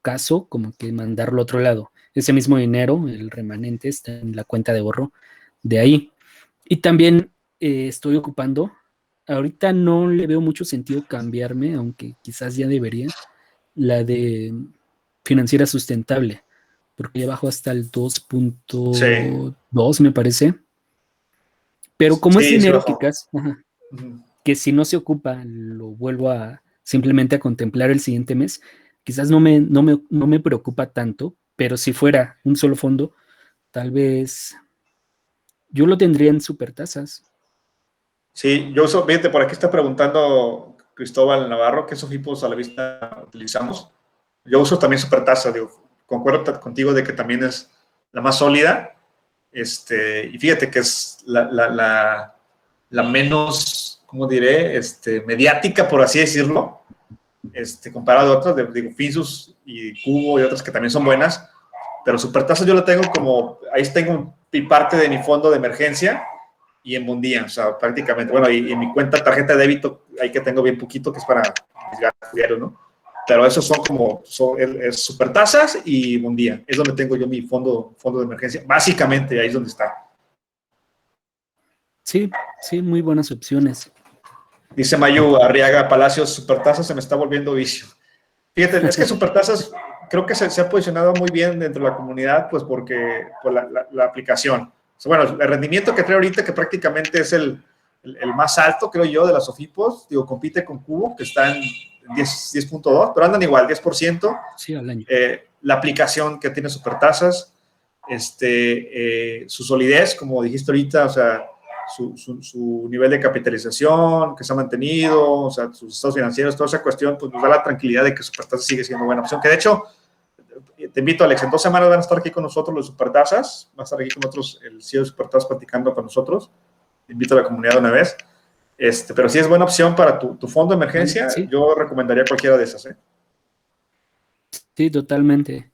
caso como que mandarlo a otro lado. Ese mismo dinero, el remanente, está en la cuenta de ahorro de ahí. Y también estoy ocupando, ahorita no le veo mucho sentido cambiarme, aunque quizás ya debería, la de financiera sustentable, porque ya bajó hasta el Sí, 2.2, me parece. Pero como es sí, sí dinero que bajó. casi, que si no se ocupa, lo vuelvo a simplemente a contemplar el siguiente mes, quizás no me preocupa tanto, pero si fuera un solo fondo, tal vez yo lo tendría en supertasas. Sí, yo uso, fíjate, por aquí está preguntando Cristóbal Navarro qué sofipos a la vista utilizamos. Yo uso también Supertasa, digo, concuerdo contigo de que también es la más sólida. Y fíjate que es la menos, ¿cómo diré? Mediática, por así decirlo, comparado a otras, digo, Finsus y Cubo y otras que también son buenas, pero Supertasa yo la tengo como, ahí tengo parte de mi fondo de emergencia y en Bondía, o sea, prácticamente, bueno, y en mi cuenta tarjeta de débito, ahí que tengo bien poquito, que es para mis gastos diarios, ¿no? Pero esos son como, es Supertasas y Bondía, es donde tengo yo mi fondo de emergencia, básicamente ahí es donde está. Sí, sí, muy buenas opciones. Dice Mayu Arriaga Palacios, Supertasas se me está volviendo vicio. Fíjate, es que Supertasas creo que se ha posicionado muy bien dentro de la comunidad, pues porque por la aplicación. O sea, bueno, el rendimiento que trae ahorita, que prácticamente es el más alto, creo yo, de las OFIPOS, digo, compite con Cubo, que está en 10.2, pero andan igual, 10%. Sí, al año. La aplicación que tiene Supertasas, su solidez, como dijiste ahorita, o sea, su nivel de capitalización que se ha mantenido, o sea, sus estados financieros, toda esa cuestión, pues nos da la tranquilidad de que Supertasas sigue siendo buena opción. Que de hecho, te invito, Alex, en 2 semanas van a estar aquí con nosotros los Supertasas, va a estar aquí con nosotros el CEO de Supertasas platicando con nosotros. Te invito a la comunidad de una vez. Pero si es buena opción para tu fondo de emergencia, sí. Yo recomendaría cualquiera de esas. Sí, totalmente.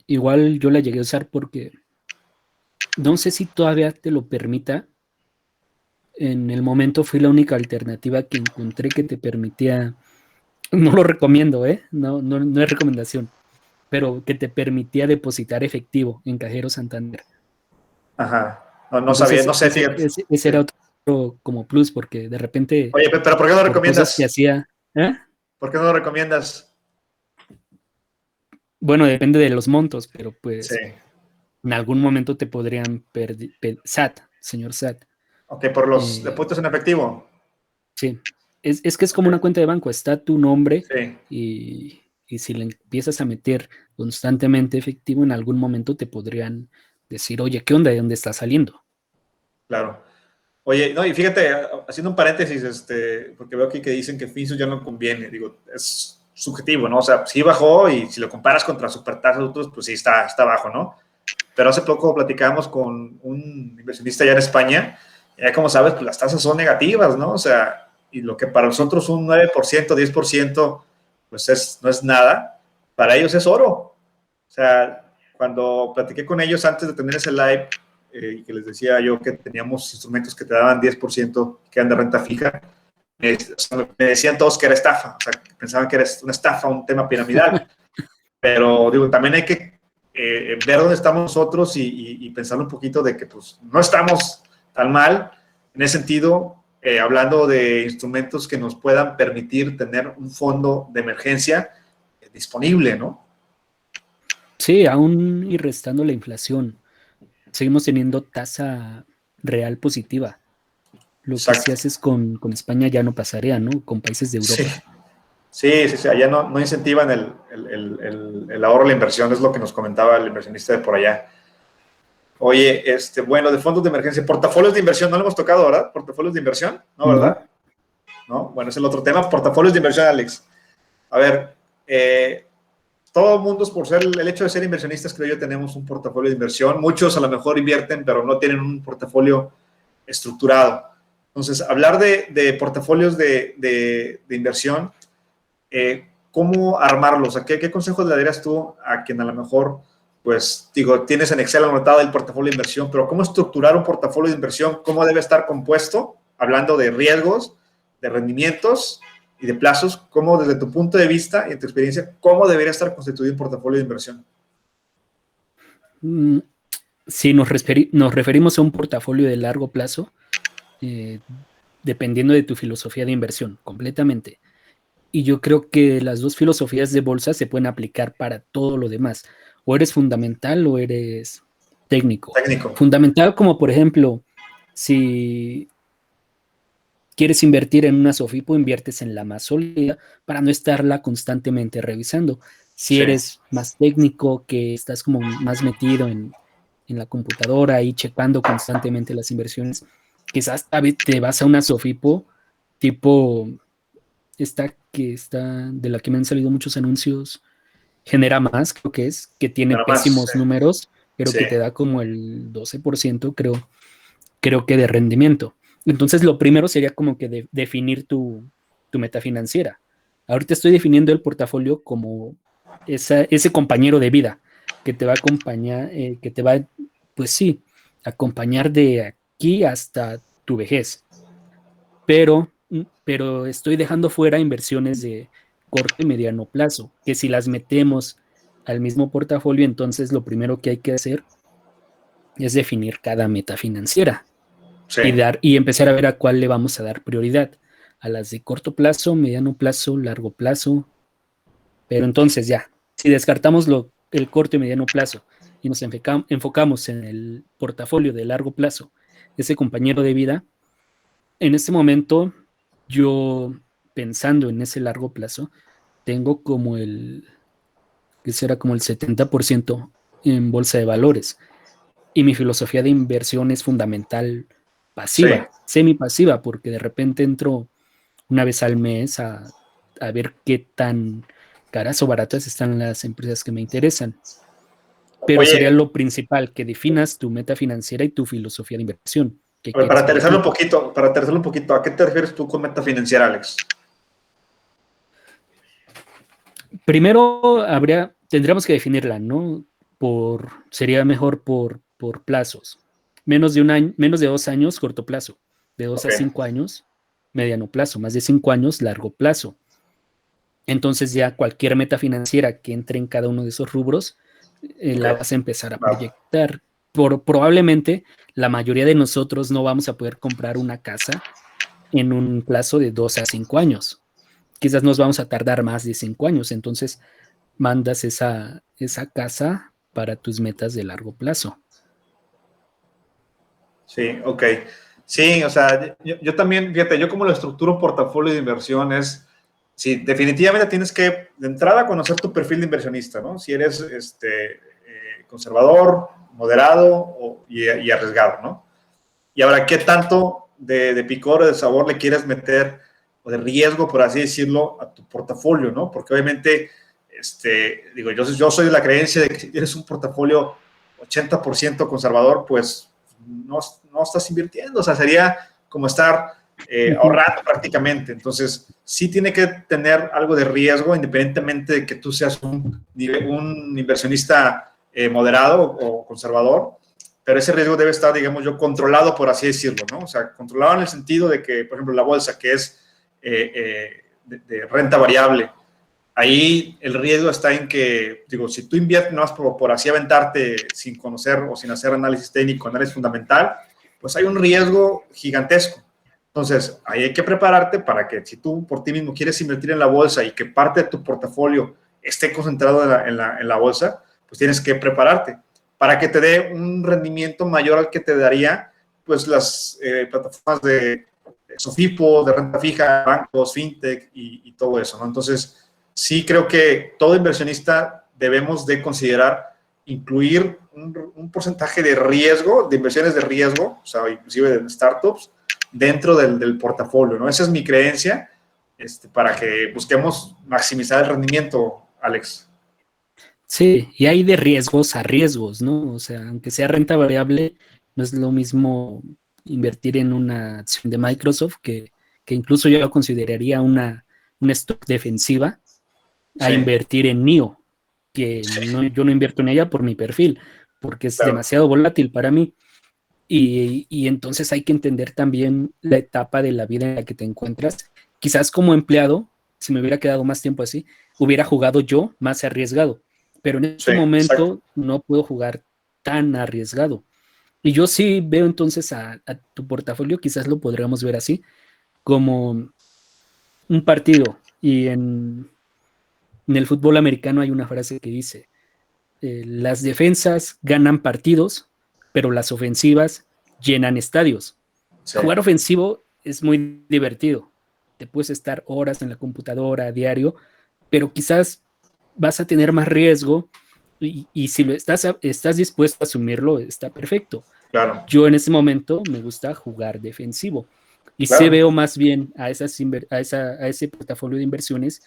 Igual yo la llegué a usar porque no sé si todavía te lo permita. En el momento fui la única alternativa que encontré que te permitía, no lo recomiendo, no es recomendación, pero que te permitía depositar efectivo en Cajero Santander. Ajá, no sabía, no sé. Ese era otro como plus, porque de repente... Oye, pero ¿por qué no lo recomiendas? Que hacía, ¿Por qué no lo recomiendas? Bueno, depende de los montos, pero pues sí. En algún momento te podrían SAT, señor SAT. Ok, por los depósitos en efectivo. Sí, es que es como una cuenta de banco, está tu nombre sí. y si le empiezas a meter constantemente efectivo, en algún momento te podrían decir, oye, ¿qué onda? ¿De dónde está saliendo? Claro. Oye, no, y fíjate, haciendo un paréntesis, porque veo aquí que dicen que Finsus ya no conviene, digo, es subjetivo, ¿no? O sea, sí bajó y si lo comparas contra Supertasas otros, pues sí está bajo, ¿no? Pero hace poco platicábamos con un inversionista allá en España, y ya como sabes, pues las tasas son negativas, ¿no? O sea, y lo que para nosotros un 9%, 10%, pues no es nada, para ellos es oro. O sea, cuando platiqué con ellos antes de tener ese live, y que les decía yo que teníamos instrumentos que te daban 10% que eran de renta fija, me decían todos que era estafa, o sea, que pensaban que era una estafa, un tema piramidal. Pero digo, también hay que ver dónde estamos nosotros y pensar un poquito de que pues no estamos tan mal en ese sentido, hablando de instrumentos que nos puedan permitir tener un fondo de emergencia disponible, ¿no? Sí, aún y restando la inflación, seguimos teniendo tasa real positiva. Lo Exacto. que si haces con España ya no pasaría, ¿no? Con países de Europa. Sí, allá no incentivan el ahorro, la inversión, es lo que nos comentaba el inversionista de por allá. Oye, bueno, de fondos de emergencia, portafolios de inversión, no lo hemos tocado, ¿verdad? Portafolios de inversión, ¿no, verdad? No, bueno, es el otro tema, portafolios de inversión, Alex. A ver, todo el mundo, por ser el hecho de ser inversionistas, creo yo, tenemos un portafolio de inversión. Muchos a lo mejor invierten, pero no tienen un portafolio estructurado. Entonces, hablar de portafolios de inversión, ¿cómo armarlos? ¿Qué consejos le darías tú a quien a lo mejor, pues, digo, tienes en Excel anotado el portafolio de inversión, pero cómo estructurar un portafolio de inversión? ¿Cómo debe estar compuesto? Hablando de riesgos, de rendimientos y de plazos, ¿cómo desde tu punto de vista y en tu experiencia, cómo debería estar constituido un portafolio de inversión? Si nos referimos a un portafolio de largo plazo, dependiendo de tu filosofía de inversión, completamente. Y yo creo que las dos filosofías de bolsa se pueden aplicar para todo lo demás. O eres fundamental o eres técnico. Fundamental como, por ejemplo, si quieres invertir en una SOFIPO, inviertes en la más sólida para no estarla constantemente revisando. Si eres más técnico, que estás como más metido en la computadora y checando constantemente las inversiones, quizás te vas a una SOFIPO tipo esta que está, de la que me han salido muchos anuncios, Genera Más, creo que es, que tiene pésimos números, pero que te da como el 12%, creo que de rendimiento. Entonces, lo primero sería como que definir tu meta financiera. Ahorita estoy definiendo el portafolio como ese compañero de vida que te va a acompañar, que te va, pues sí, acompañar de aquí hasta tu vejez. Pero estoy dejando fuera inversiones de corto y mediano plazo, que si las metemos al mismo portafolio, entonces lo primero que hay que hacer es definir cada meta financiera. Sí. y empezar a ver a cuál le vamos a dar prioridad. A las de corto plazo, mediano plazo, largo plazo. Pero entonces ya, si descartamos el corto y mediano plazo y nos enfocamos en el portafolio de largo plazo, ese compañero de vida, en este momento yo, pensando en ese largo plazo, tengo que será como el 70% en bolsa de valores. Y mi filosofía de inversión es fundamental Sí. pasiva, semipasiva, porque de repente entro una vez al mes a ver qué tan caras o baratas están las empresas que me interesan. Pero sería Oye, lo principal, que definas tu meta financiera y tu filosofía de inversión. ¿Qué a ver, quieres para ti? para aterrizarlo un poquito, ¿a qué te refieres tú con meta financiera, Alex? Primero tendríamos que definirla, ¿no? Sería mejor por plazos. Menos de un año, menos de 2 años, corto plazo. De dos Ok, a 5 años, mediano plazo. Más de 5 años, largo plazo. Entonces ya cualquier meta financiera que entre en cada uno de esos rubros, ok, la vas a empezar a va. proyectar. Probablemente la mayoría de nosotros no vamos a poder comprar una casa en un plazo de 2 a 5 años. Quizás nos vamos a tardar más de 5 años. Entonces mandas esa casa para tus metas de largo plazo. Sí, ok. Sí, o sea, yo también, fíjate, yo como lo estructuro un portafolio de inversión es, sí, definitivamente tienes que, de entrada, conocer tu perfil de inversionista, ¿no? Si eres conservador, moderado y arriesgado, ¿no? Y ahora, ¿qué tanto de picor o de sabor le quieres meter, o de riesgo, por así decirlo, a tu portafolio, ¿no? Porque obviamente, digo, yo soy de la creencia de que si tienes un portafolio 80% conservador, pues no estás invirtiendo, o sea, sería como estar ahorrando prácticamente. Entonces, sí tiene que tener algo de riesgo, independientemente de que tú seas un inversionista moderado o conservador, pero ese riesgo debe estar, digamos yo, controlado, por así decirlo, ¿no? O sea, controlado en el sentido de que, por ejemplo, la bolsa, que es de renta variable, ahí el riesgo está en que, digo, si tú inviertes más por así aventarte sin conocer o sin hacer análisis técnico, análisis fundamental, pues hay un riesgo gigantesco. Entonces, ahí hay que prepararte para que si tú por ti mismo quieres invertir en la bolsa y que parte de tu portafolio esté concentrado en la bolsa, pues tienes que prepararte para que te dé un rendimiento mayor al que te daría pues las plataformas de Sofipo, de renta fija, bancos, fintech y todo eso, ¿no? Entonces, sí creo que todo inversionista debemos de considerar incluir un porcentaje de riesgo, de inversiones de riesgo, o sea, inclusive de startups, dentro del portafolio, ¿no? Esa es mi creencia, para que busquemos maximizar el rendimiento, Alex. Sí, y hay de riesgos a riesgos, ¿no? O sea, aunque sea renta variable, no es lo mismo invertir en una acción de Microsoft, que incluso yo lo consideraría una stock defensiva, a Sí, invertir en NIO, que sí, yo no invierto en ella por mi perfil, porque es claro. demasiado volátil para mí. Y entonces hay que entender también la etapa de la vida en la que te encuentras. Quizás como empleado, si me hubiera quedado más tiempo así, hubiera jugado yo más arriesgado, pero en Sí, este exacto. momento no puedo jugar tan arriesgado. Y yo sí veo entonces a tu portafolio, quizás lo podríamos ver así, como un partido. Y en el fútbol americano hay una frase que dice, las defensas ganan partidos, pero las ofensivas llenan estadios. Sí, Jugar ofensivo es muy divertido. Te puedes estar horas en la computadora a diario, pero quizás vas a tener más riesgo y si estás dispuesto a asumirlo, está perfecto. claro, Yo en ese momento me gusta jugar defensivo y se claro. veo más bien a ese portafolio de inversiones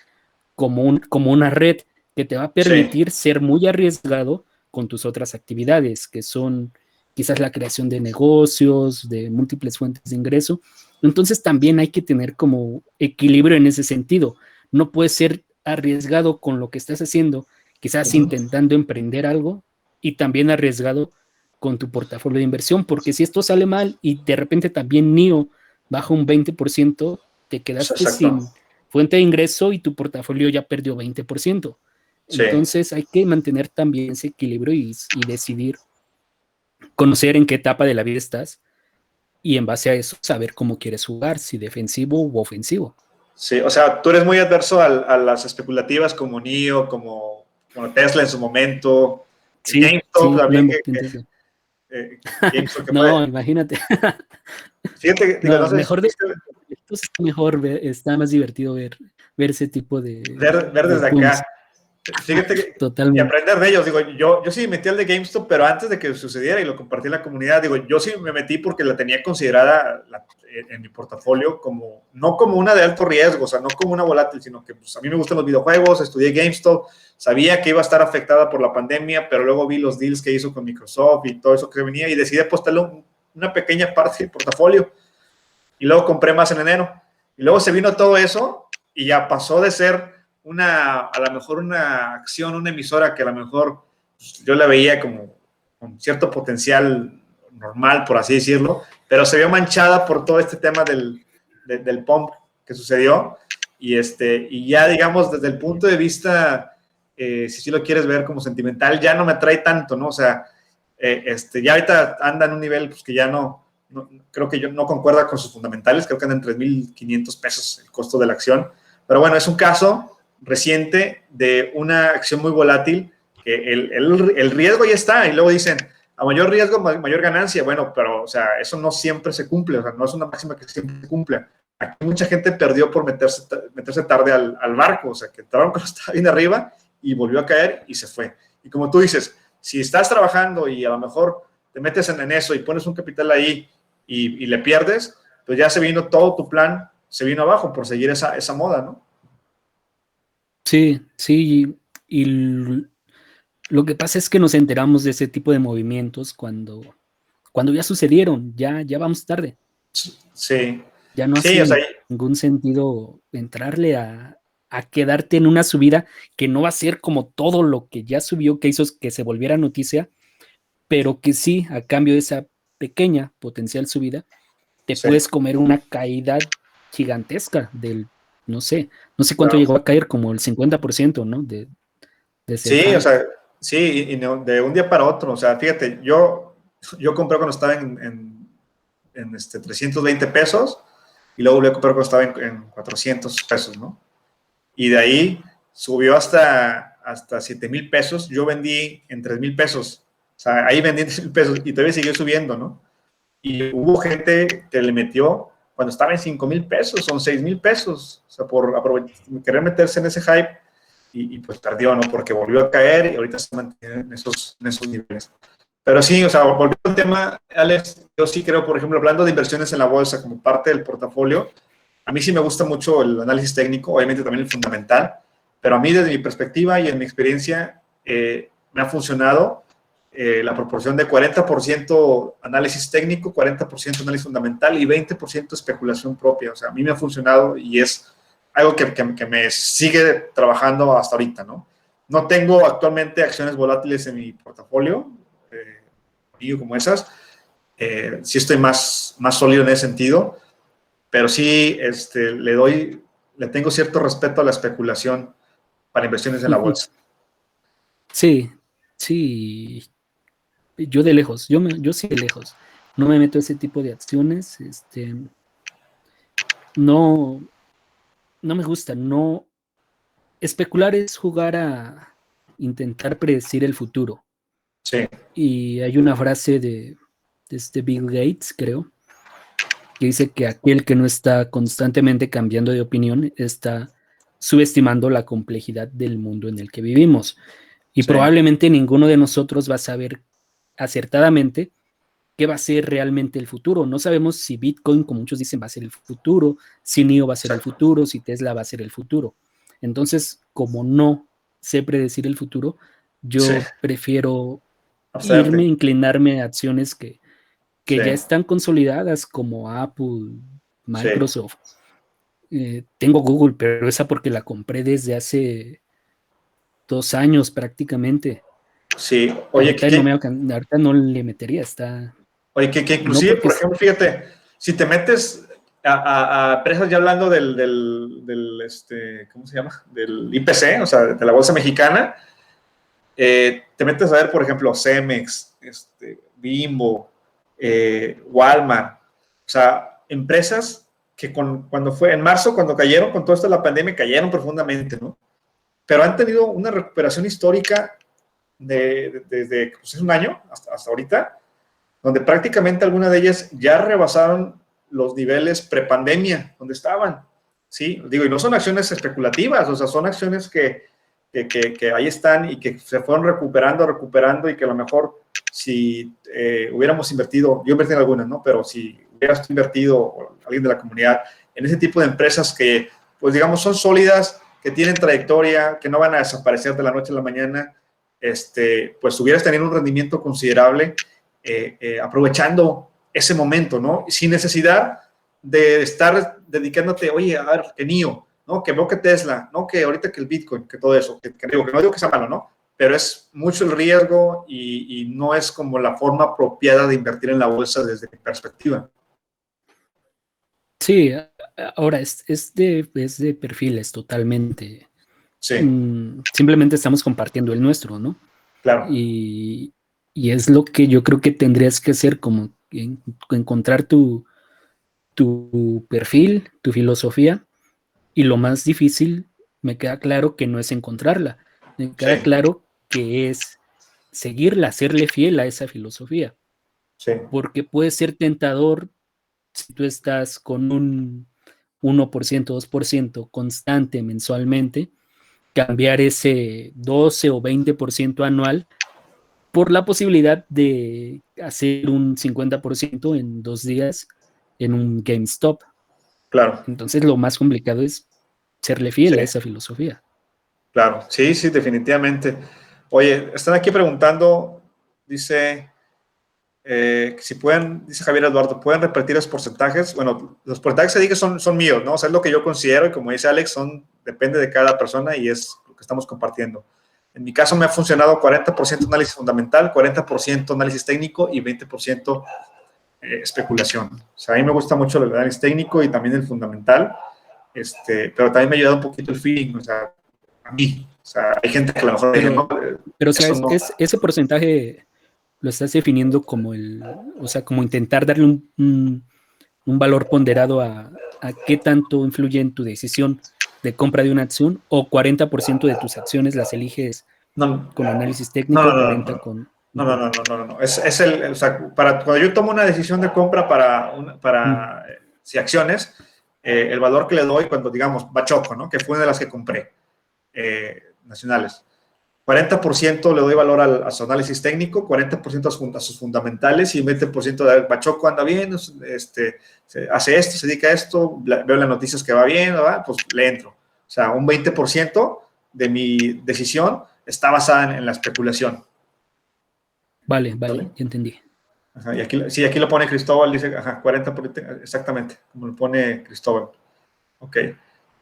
como una red que te va a Sí, permitir ser muy arriesgado con tus otras actividades, que son quizás la creación de negocios, de múltiples fuentes de ingreso. Entonces también hay que tener como equilibrio en ese sentido. No puedes ser arriesgado con lo que estás haciendo, quizás ujú, intentando emprender algo y también arriesgado con tu portafolio de inversión, porque si esto sale mal y de repente también NIO baja un 20%, te quedaste exacto. sin fuente de ingreso y tu portafolio ya perdió 20%. Sí, Entonces hay que mantener también ese equilibrio y decidir, conocer en qué etapa de la vida estás y en base a eso saber cómo quieres jugar, si defensivo u ofensivo. Sí, o sea, tú eres muy adverso a las especulativas como NIO, como Tesla en su momento, Sí, GameStop sí, lo también, hemos intentado. GameStop que No, puede. imagínate. Fíjate, digo, no No, sé si mejor de supiste esto está mejor, está más divertido ver ese tipo ver de desde booms. acá. Fíjate y Totalmente. aprender de ellos. Digo, yo sí metí al de GameStop, pero antes de que sucediera y lo compartí en la comunidad, digo, yo sí me metí porque la tenía considerada en mi portafolio como, no como una de alto riesgo, o sea, no como una volátil, sino que pues, a mí me gustan los videojuegos, estudié GameStop, sabía que iba a estar afectada por la pandemia, pero luego vi los deals que hizo con Microsoft y todo eso que venía y decidí apostarle una pequeña parte del portafolio y luego compré más en enero. Y luego se vino todo eso y ya pasó de ser a lo mejor una acción, una emisora que a lo mejor pues, yo la veía como con cierto potencial normal, por así decirlo, pero se vio manchada por todo este tema del pump que sucedió. Y ya, digamos, desde el punto de vista, si sí lo quieres ver como sentimental, ya no me trae tanto, ¿no? O sea, ya ahorita anda en un nivel pues, que ya no, creo que yo no concuerda con sus fundamentales, creo que anda en 3,500 pesos el costo de la acción, pero bueno, es un caso reciente de una acción muy volátil que el riesgo ya está y luego dicen, a mayor riesgo, mayor ganancia, bueno, pero o sea, eso no siempre se cumple, o sea, no es una máxima que siempre se cumple. Aquí mucha gente perdió por meterse tarde al barco, o sea, que entraron cuando estaba bien arriba y volvió a caer y se fue. Y como tú dices, si estás trabajando y a lo mejor te metes en eso y pones un capital ahí y le pierdes, pues ya se vino todo tu plan, se vino abajo por seguir esa moda, ¿no? Sí, sí, y lo que pasa es que nos enteramos de ese tipo de movimientos cuando ya sucedieron, ya vamos tarde. Sí, Ya no sí, o sea, hace ningún sentido entrarle a quedarte en una subida que no va a ser como todo lo que ya subió, que hizo que se volviera noticia, pero que sí, a cambio de esa pequeña potencial subida, te sí, puedes comer una caída gigantesca no sé cuánto claro. llegó a caer, como el 50%, ¿no? De ese Sí, o hype. sea, sí, y no, de un día para otro, o sea, fíjate, yo compré cuando estaba en 320 pesos y luego volví a comprar cuando estaba en 400 pesos, ¿no? Y de ahí subió hasta 7,000 pesos, yo vendí en 3,000 pesos, o sea, ahí vendí en 3,000 pesos y todavía siguió subiendo, ¿no? Y hubo gente que le metió cuando estaba en 5,000 pesos, son 6,000 pesos, o sea, por querer meterse en ese hype y pues perdió, ¿no? Porque volvió a caer y ahorita se mantiene en esos niveles. Pero sí, o sea, volviendo al tema, Alex, yo sí creo, por ejemplo, hablando de inversiones en la bolsa como parte del portafolio, a mí sí me gusta mucho el análisis técnico, obviamente también el fundamental, pero a mí desde mi perspectiva y en mi experiencia me ha funcionado la proporción de 40% análisis técnico, 40% análisis fundamental y 20% especulación propia. O sea, a mí me ha funcionado y es algo que me sigue trabajando hasta ahorita, ¿no? No tengo actualmente acciones volátiles en mi portafolio, como esas. Sí estoy más sólido en ese sentido, pero sí le tengo cierto respeto a la especulación para inversiones en la bolsa. Sí, sí, yo de lejos, yo sí de lejos. No me meto a ese tipo de acciones, no, no me gusta, no. Especular es jugar a intentar predecir el futuro. Sí, Y hay una frase de este Bill Gates, creo, que dice que aquel que no está constantemente cambiando de opinión está subestimando la complejidad del mundo en el que vivimos. Y sí, probablemente ninguno de nosotros va a saber acertadamente qué va a ser realmente el futuro. No sabemos si Bitcoin, como muchos dicen, va a ser el futuro, si NIO va a ser el exacto. futuro, si Tesla va a ser el futuro. Entonces, como no sé predecir el futuro, Sí, yo prefiero abstraerte. inclinarme a acciones que Sí, ya están consolidadas como Apple, sí, Microsoft. Tengo Google, pero esa porque la compré desde hace 2 años prácticamente. sí. Oye, Ahorita ahorita no le metería, que no inclusive, porque por ejemplo, fíjate, si te metes a empresas ya hablando ¿cómo se llama? Del IPC, o sea, de la bolsa mexicana, te metes a ver, por ejemplo, Cemex, Bimbo, Walmart. sea, empresas que cuando fue en marzo, cuando cayeron con todo esto de la pandemia, cayeron profundamente, ¿no? Pero han tenido una recuperación histórica desde pues, un año hasta ahorita, donde prácticamente algunas de ellas ya rebasaron los niveles prepandemia, donde estaban, ¿sí? Digo, y no son acciones especulativas, o sea, son acciones que ahí están y que se fueron recuperando y que a lo mejor si hubiéramos invertido, yo invertí en algunas, ¿no? Pero si hubieras invertido, o alguien de la comunidad, en ese tipo de empresas que, pues digamos, son sólidas, que tienen trayectoria, que no van a desaparecer de la noche a la mañana, pues hubieras tenido un rendimiento considerable aprovechando ese momento, ¿no? Sin necesidad de estar dedicándote, oye, a ver, que NIO, ¿no? Que veo que Tesla, ¿no? Que ahorita que el Bitcoin, que todo eso, que no digo que sea malo, ¿no? Pero es mucho el riesgo y no es como la forma apropiada de invertir en la bolsa desde mi perspectiva. Sí, ahora es de perfiles totalmente. Sí, Simplemente estamos compartiendo el nuestro, ¿no? claro. Y es lo que yo creo que tendrías que hacer, como encontrar tu perfil, tu filosofía, y lo más difícil, me queda claro que no es encontrarla, me Sí, queda claro que es seguirla, serle fiel a esa filosofía, sí, porque puede ser tentador si tú estás con un 1%, 2% constante mensualmente, cambiar ese 12 o 20% anual por la posibilidad de hacer un 50% en 2 días en un GameStop. claro. Entonces lo más complicado es serle Sí, fiel a esa filosofía. claro. Sí, sí, definitivamente. Oye, están aquí preguntando, dice... si pueden, dice Javier Eduardo, ¿pueden repetir los porcentajes? Bueno, los porcentajes que dije son míos, ¿no? O sea, es lo que yo considero y como dice Alex, depende de cada persona y es lo que estamos compartiendo. En mi caso me ha funcionado 40% análisis fundamental, 40% análisis técnico y 20% especulación. O sea, a mí me gusta mucho el análisis técnico y también el fundamental, pero también me ha ayudado un poquito el feeling, o sea, a mí. O sea, hay gente que a lo mejor dice, no, Pero o sea, eso no. ese porcentaje lo estás definiendo como o sea, como intentar darle un valor ponderado a qué tanto influye en tu decisión de compra de una acción, o 40% de tus acciones las eliges No, con análisis no, técnico, no, no, 40 no. con... No, no, no, no, no, no. Es o sea, cuando yo tomo una decisión de compra si acciones, el valor que le doy cuando, digamos, Bachoco, ¿no? Que fue una de las que compré, nacionales. 40% le doy valor a su análisis técnico, 40% a sus fundamentales y 20% de Bachoco anda bien, hace esto, se dedica a esto, veo las noticias que va bien, ¿verdad? Pues le entro. O sea, un 20% de mi decisión está basada en la especulación. Vale, ¿Vale? ya entendí. Ajá, y aquí, sí, aquí lo pone Cristóbal, dice, ajá, 40 exactamente, como lo pone Cristóbal. Ok.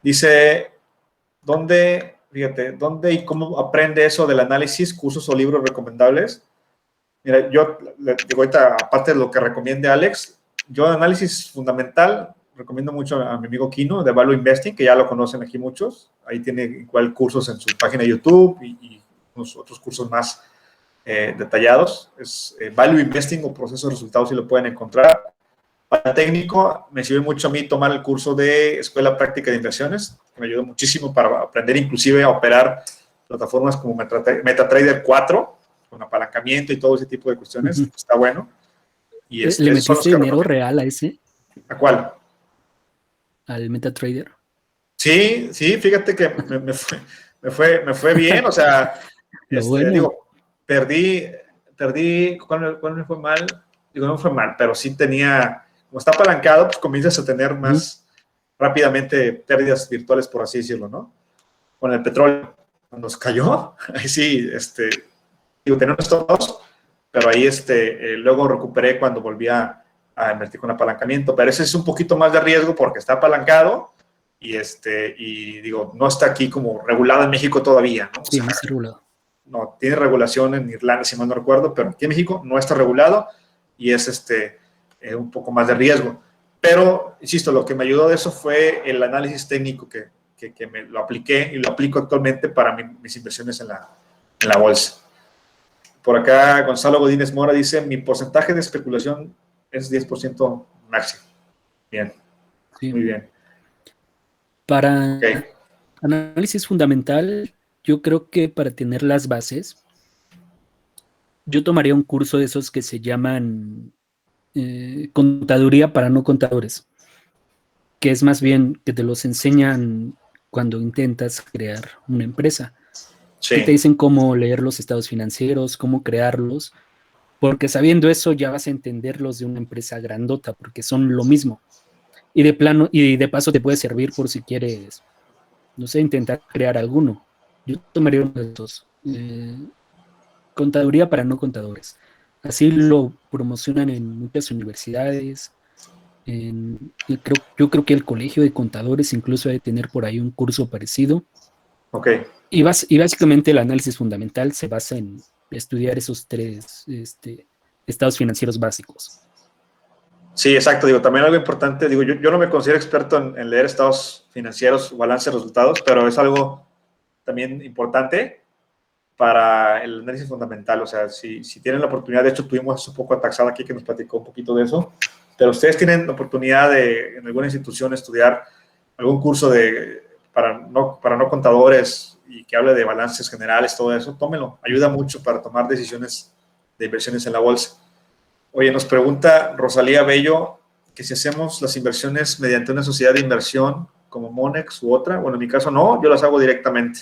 Dice, ¿dónde y cómo aprende eso del análisis, cursos o libros recomendables? Mira, yo le digo ahorita, aparte de lo que recomiende Alex, yo análisis fundamental recomiendo mucho a mi amigo Kino de Value Investing, que ya lo conocen aquí muchos. Ahí tiene igual cursos en su página de YouTube y unos otros cursos más detallados. Es Value Investing o Proceso de Resultados, si lo pueden encontrar. Para técnico, me sirve mucho a mí tomar el curso de Escuela Práctica de Inversiones, que me ayudó muchísimo para aprender inclusive a operar plataformas como MetaTrader 4, con apalancamiento y todo ese tipo de cuestiones. Está bueno. Y ¿Le esos son los metiste que dinero recomiendo. real a ese, ¿A cuál? al MetaTrader? Sí, sí, fíjate que me fue bien, o sea, Lo bueno. digo, ¿cuál me fue mal? Digo, no me fue mal, pero sí tenía, como está apalancado, pues comienzas a tener más rápidamente pérdidas virtuales, por así decirlo, ¿no? Con el petróleo, cuando se cayó, ahí sí, digo, tenía unos todos, pero ahí luego recuperé cuando volví a invertir con apalancamiento, pero ese es un poquito más de riesgo porque está apalancado y digo, no está aquí como regulado en México todavía, ¿no? O Sí, sea, no está regulado. no, tiene regulación en Irlanda, si mal no recuerdo, pero aquí en México no está regulado y es un poco más de riesgo. Pero, insisto, lo que me ayudó de eso fue el análisis técnico que me lo apliqué y lo aplico actualmente para mis inversiones en la bolsa. Por acá, Gonzalo Godínez Mora dice, mi porcentaje de especulación es 10% máximo. Bien, Sí. muy bien. Para Ok, análisis fundamental, yo creo que para tener las bases, yo tomaría un curso de esos que se llaman contaduría para no contadores, que es más bien que te los enseñan cuando intentas crear una empresa, que te sí, dicen cómo leer los estados financieros, cómo crearlos, porque sabiendo eso ya vas a entender los de una empresa grandota, porque son lo mismo. Y de plano, y de paso te puede servir por si quieres, no sé, intentar crear alguno. Yo tomaría uno de esos. Contaduría para no contadores. Así lo promocionan en muchas universidades. Yo creo que el colegio de contadores incluso debe tener por ahí un curso parecido. ok. Y básicamente el análisis fundamental se basa en estudiar esos tres estados financieros básicos. Sí, exacto. Digo, también algo importante, digo, yo no me considero experto en leer estados financieros, balance de resultados, pero es algo también importante para el análisis fundamental. O sea, si tienen la oportunidad, de hecho tuvimos hace poco a Taxada aquí que nos platicó un poquito de eso, pero ustedes tienen la oportunidad de en alguna institución estudiar algún curso para no contadores y que hable de balances generales, todo eso, tómenlo. Ayuda mucho para tomar decisiones de inversiones en la bolsa. Oye, nos pregunta Rosalía Bello que si hacemos las inversiones mediante una sociedad de inversión como Monex u otra. Bueno, en mi caso no, yo las hago directamente.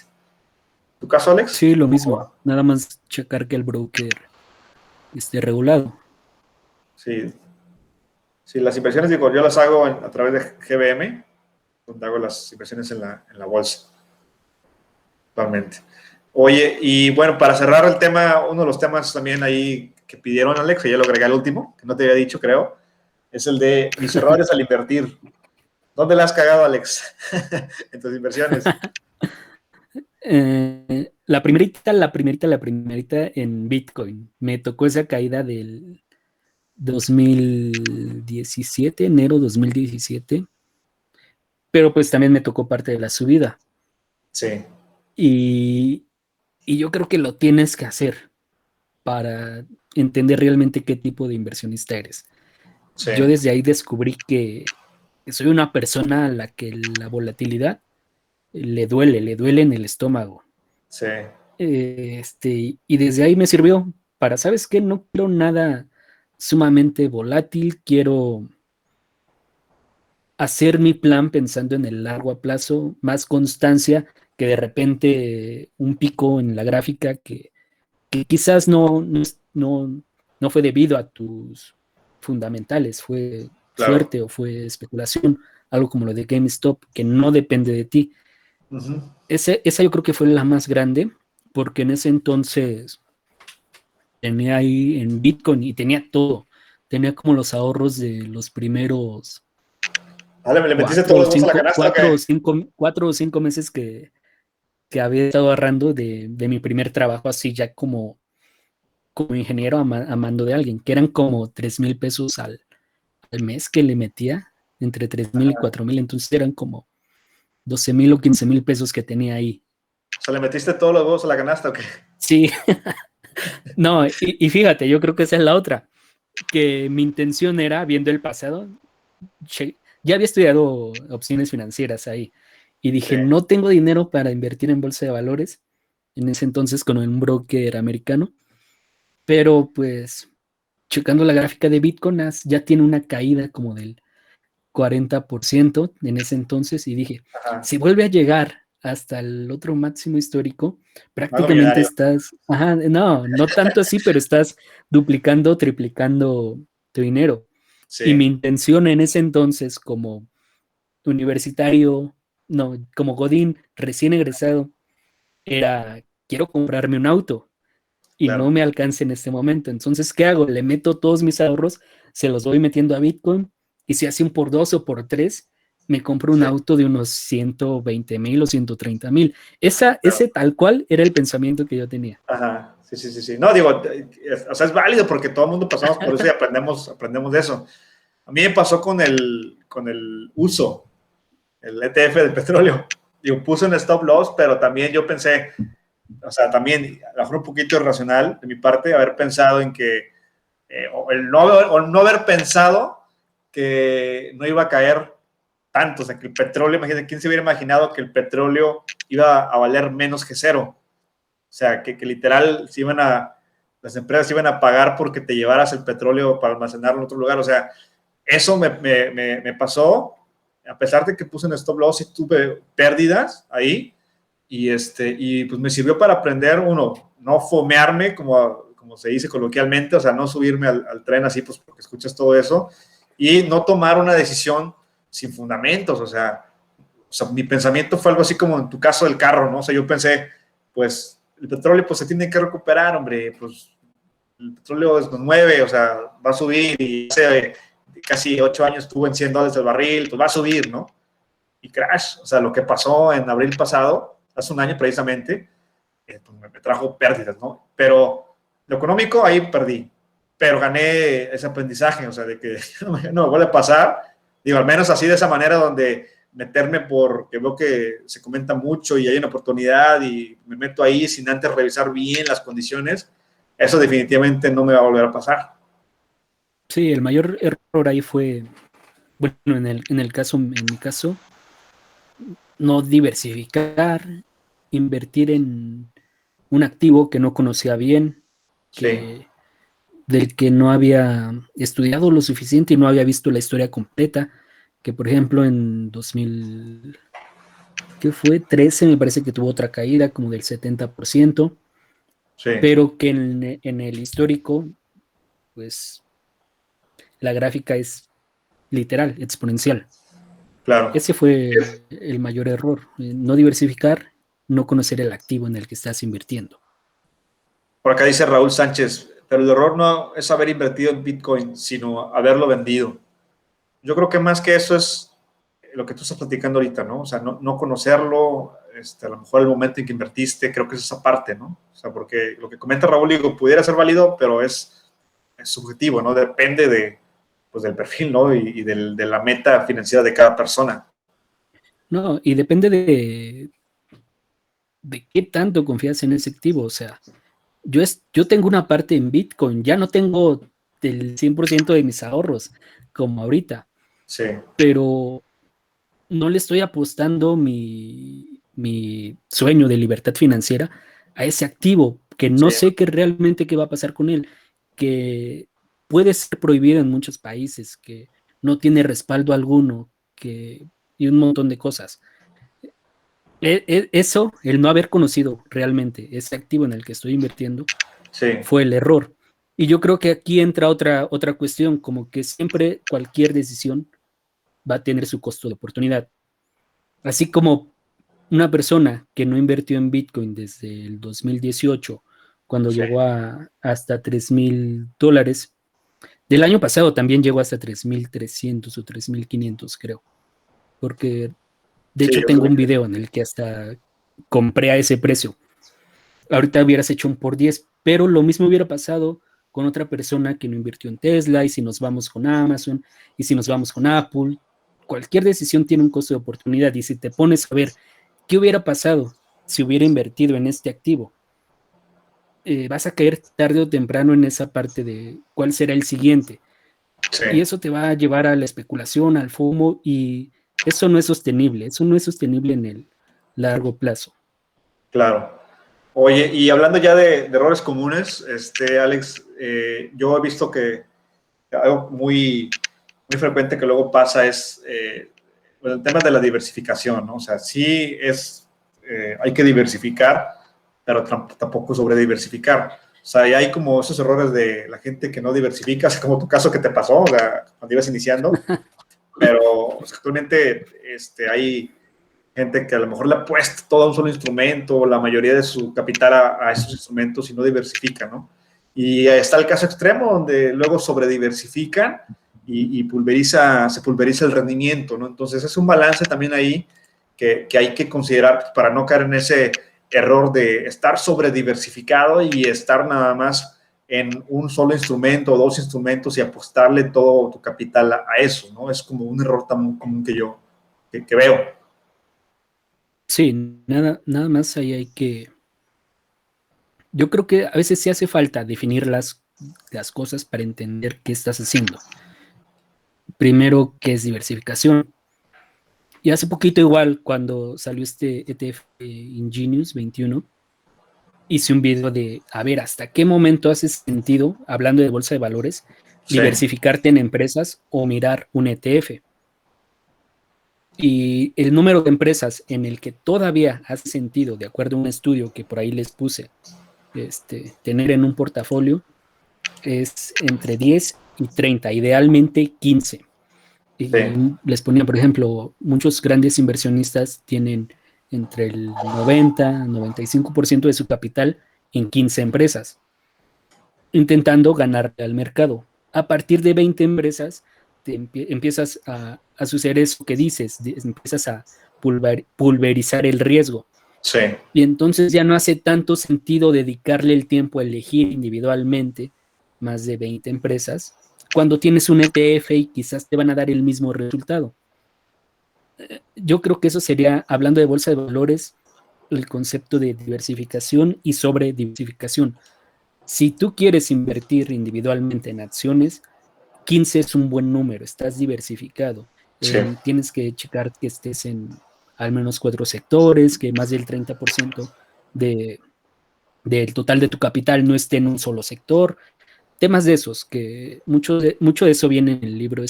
¿Tu caso, Alex? Sí, lo ¿Cómo va? mismo. Nada más checar que el broker esté regulado. Sí, sí, las inversiones, digo, yo las hago a través de GBM, donde hago las inversiones en la bolsa, actualmente. Oye, y bueno, para cerrar el tema, uno de los temas también ahí que pidieron, Alex, que ya lo agregué al último, que no te había dicho, creo, es el de mis errores al invertir. ¿Dónde la has cagado, Alex? En tus inversiones. La primerita en Bitcoin. Me tocó esa caída del 2017, enero 2017, pero pues también me tocó parte de la subida. Sí, Y, y yo creo que lo tienes que hacer para entender realmente qué tipo de inversionista eres. sí, Yo desde ahí descubrí que soy una persona a la que la volatilidad le duele en el estómago. sí, Y desde ahí me sirvió para, ¿sabes qué? No quiero nada sumamente volátil, quiero hacer mi plan pensando en el largo plazo, más constancia que de repente un pico en la gráfica que quizás no fue debido a tus fundamentales, fue claro. suerte o fue especulación, algo como lo de GameStop, que no depende de ti. Ujú. Esa yo creo que fue la más grande, porque en ese entonces tenía ahí en Bitcoin y tenía todo. Tenía como los ahorros de los primeros Vale, ¿me le metiste todos los huevos a la canasta o qué? 4 o 5 meses que había estado ahorrando de mi primer trabajo, así ya como ingeniero a mando de alguien, que eran como 3,000 pesos al mes que le metía, entre 3,000 y 4,000, entonces eran como 12,000 o 15,000 pesos que tenía ahí. O sea, ¿le metiste todos los huevos a la canasta o qué? Sí, no, y fíjate, yo creo que esa es la otra, que mi intención era, viendo el pasado, ya había estudiado opciones financieras ahí, y Sí, dije, no tengo dinero para invertir en bolsa de valores, en ese entonces con un broker americano, pero pues checando la gráfica de Bitcoin ya tiene una caída como del 40% en ese entonces y dije, ajá. si vuelve a llegar hasta el otro máximo histórico, Me hago prácticamente millonario. estás, ajá, no tanto así, pero estás duplicando, triplicando tu dinero. Y mi Sí, intención en ese entonces como universitario, no, como Godín recién egresado, era, quiero comprarme un auto y no claro. me alcanza en este momento. Entonces, ¿qué hago? Le meto todos mis ahorros, se los voy metiendo a Bitcoin y si hace un por dos o por tres, me compro un Sí, auto de unos 120,000 o 130,000. claro. Ese tal cual era el pensamiento que yo tenía. Ajá. Sí, sí, sí, sí. No, digo, o sea, es válido porque todo el mundo pasamos por eso y aprendemos de eso. A mí me pasó con el uso, el ETF del petróleo. Digo, puse un stop loss, pero también yo pensé, o sea, también, a lo mejor un poquito irracional de mi parte, haber pensado en que, o no haber pensado que no iba a caer tanto, o sea, que el petróleo, imagínate, ¿quién se hubiera imaginado que el petróleo iba a valer menos que cero? O sea, que literal las empresas iban a pagar porque te llevaras el petróleo para almacenarlo en otro lugar. O sea, eso me pasó, a pesar de que puse en stop loss y tuve pérdidas ahí, y pues me sirvió para aprender, uno, no fomearme, como se dice coloquialmente, o sea, no subirme al tren así, pues porque escuchas todo eso, y no tomar una decisión sin fundamentos, o sea, mi pensamiento fue algo así como en tu caso del carro, ¿no? O sea, yo pensé, pues, el petróleo pues se tiene que recuperar, hombre, pues el petróleo nos mueve, o sea, va a subir y hace casi 8 años estuvo en $100 el barril, pues va a subir, ¿no? Y crash, o sea, lo que pasó en abril pasado, hace un año precisamente, pues me trajo pérdidas, ¿no? Pero lo económico ahí perdí, pero gané ese aprendizaje, o sea, de que no me vuelve a pasar, digo, al menos así de esa manera donde meterme porque veo que se comenta mucho y hay una oportunidad y me meto ahí sin antes revisar bien las condiciones, eso definitivamente no me va a volver a pasar. Sí, el mayor error ahí fue, bueno, en mi caso, no diversificar, invertir en un activo que no conocía bien, Sí, del que no había estudiado lo suficiente y no había visto la historia completa, que por ejemplo en 2000, ¿qué fue? 13 me parece que tuvo otra caída como del 70%, sí, pero que en el histórico, pues la gráfica es literal, exponencial. claro. Ese fue el mayor error, no diversificar, no conocer el activo en el que estás invirtiendo. Por acá dice Raúl Sánchez, pero el error no es haber invertido en Bitcoin, sino haberlo vendido. Yo creo que más que eso es lo que tú estás platicando ahorita, ¿no? O sea, no conocerlo, a lo mejor el momento en que invertiste, creo que es esa parte, ¿no? O sea, porque lo que comenta Raúl, digo, pudiera ser válido, pero es subjetivo, ¿no? Depende pues, del perfil, ¿no? Y de la meta financiera de cada persona. No, y depende de qué tanto confías en ese activo. O sea, yo tengo una parte en Bitcoin, ya no tengo el 100% de mis ahorros como ahorita, Sí, pero no le estoy apostando mi sueño de libertad financiera a ese activo, que sí, no sé realmente qué va a pasar con él, que puede ser prohibido en muchos países, que no tiene respaldo alguno, y un montón de cosas. Eso, el no haber conocido realmente ese activo en el que estoy invirtiendo, sí, fue el error. Y yo creo que aquí entra otra cuestión, como que siempre cualquier decisión va a tener su costo de oportunidad. Así como una persona que no invirtió en Bitcoin desde el 2018, cuando sí, llegó hasta $3,000, del año pasado también llegó hasta 3,300 o 3,500, creo, porque de sí, hecho yo tengo un creo que video en el que hasta compré a ese precio. Ahorita hubieras hecho un por 10, pero lo mismo hubiera pasado con otra persona que no invirtió en Tesla, y si nos vamos con Amazon, y si nos vamos con Apple, cualquier decisión tiene un costo de oportunidad, y si te pones a ver qué hubiera pasado si hubiera invertido en este activo, vas a caer tarde o temprano en esa parte de cuál será el siguiente, sí, y eso te va a llevar a la especulación, al FOMO, y eso no es sostenible en el largo plazo. claro. Oye, y hablando ya de errores comunes, Alex, yo he visto que algo muy frecuente que luego pasa es el tema de la diversificación, ¿no? O sea, sí hay que diversificar, pero tampoco sobre diversificar. O sea, y hay como esos errores de la gente que no diversifica, como tu caso que te pasó, o sea, cuando ibas iniciando, pero o sea, actualmente hay gente que a lo mejor le ha puesto todo a un solo instrumento, la mayoría de su capital a esos instrumentos y no diversifica, ¿no? Y está el caso extremo donde luego sobrediversifican y se pulveriza el rendimiento, ¿no? Entonces es un balance también ahí que hay que considerar para no caer en ese error de estar sobrediversificado y estar nada más en un solo instrumento o dos instrumentos y apostarle todo tu capital a eso, ¿no? Es como un error tan común que yo que veo. Sí, nada más ahí yo creo que a veces sí hace falta definir las cosas para entender qué estás haciendo. primero, ¿qué es diversificación? Y hace poquito igual, cuando salió este ETF Ingenious 21, hice un video de, a ver, ¿hasta qué momento hace sentido, hablando de bolsa de valores, Sí, diversificarte en empresas o mirar un ETF? Y el número de empresas en el que todavía hace sentido, de acuerdo a un estudio que por ahí les puse, tener en un portafolio es entre 10 y 30, idealmente 15. Y sí, les ponía, por ejemplo, muchos grandes inversionistas tienen entre el 90-95% de su capital en 15 empresas, intentando ganarle al mercado. A partir de 20 empresas, empiezas a suceder eso que dices, empiezas a pulverizar el riesgo. sí, Y entonces ya no hace tanto sentido dedicarle el tiempo a elegir individualmente más de 20 empresas cuando tienes un ETF y quizás te van a dar el mismo resultado. Yo creo que eso sería, hablando de bolsa de valores, el concepto de diversificación y sobre diversificación. Si tú quieres invertir individualmente en acciones, 15 es un buen número, estás diversificado. sí, Tienes que checar que estés en al menos 4 sectores, que más del 30% de, del total de tu capital no esté en un solo sector. Temas de esos, que mucho de eso viene en el libro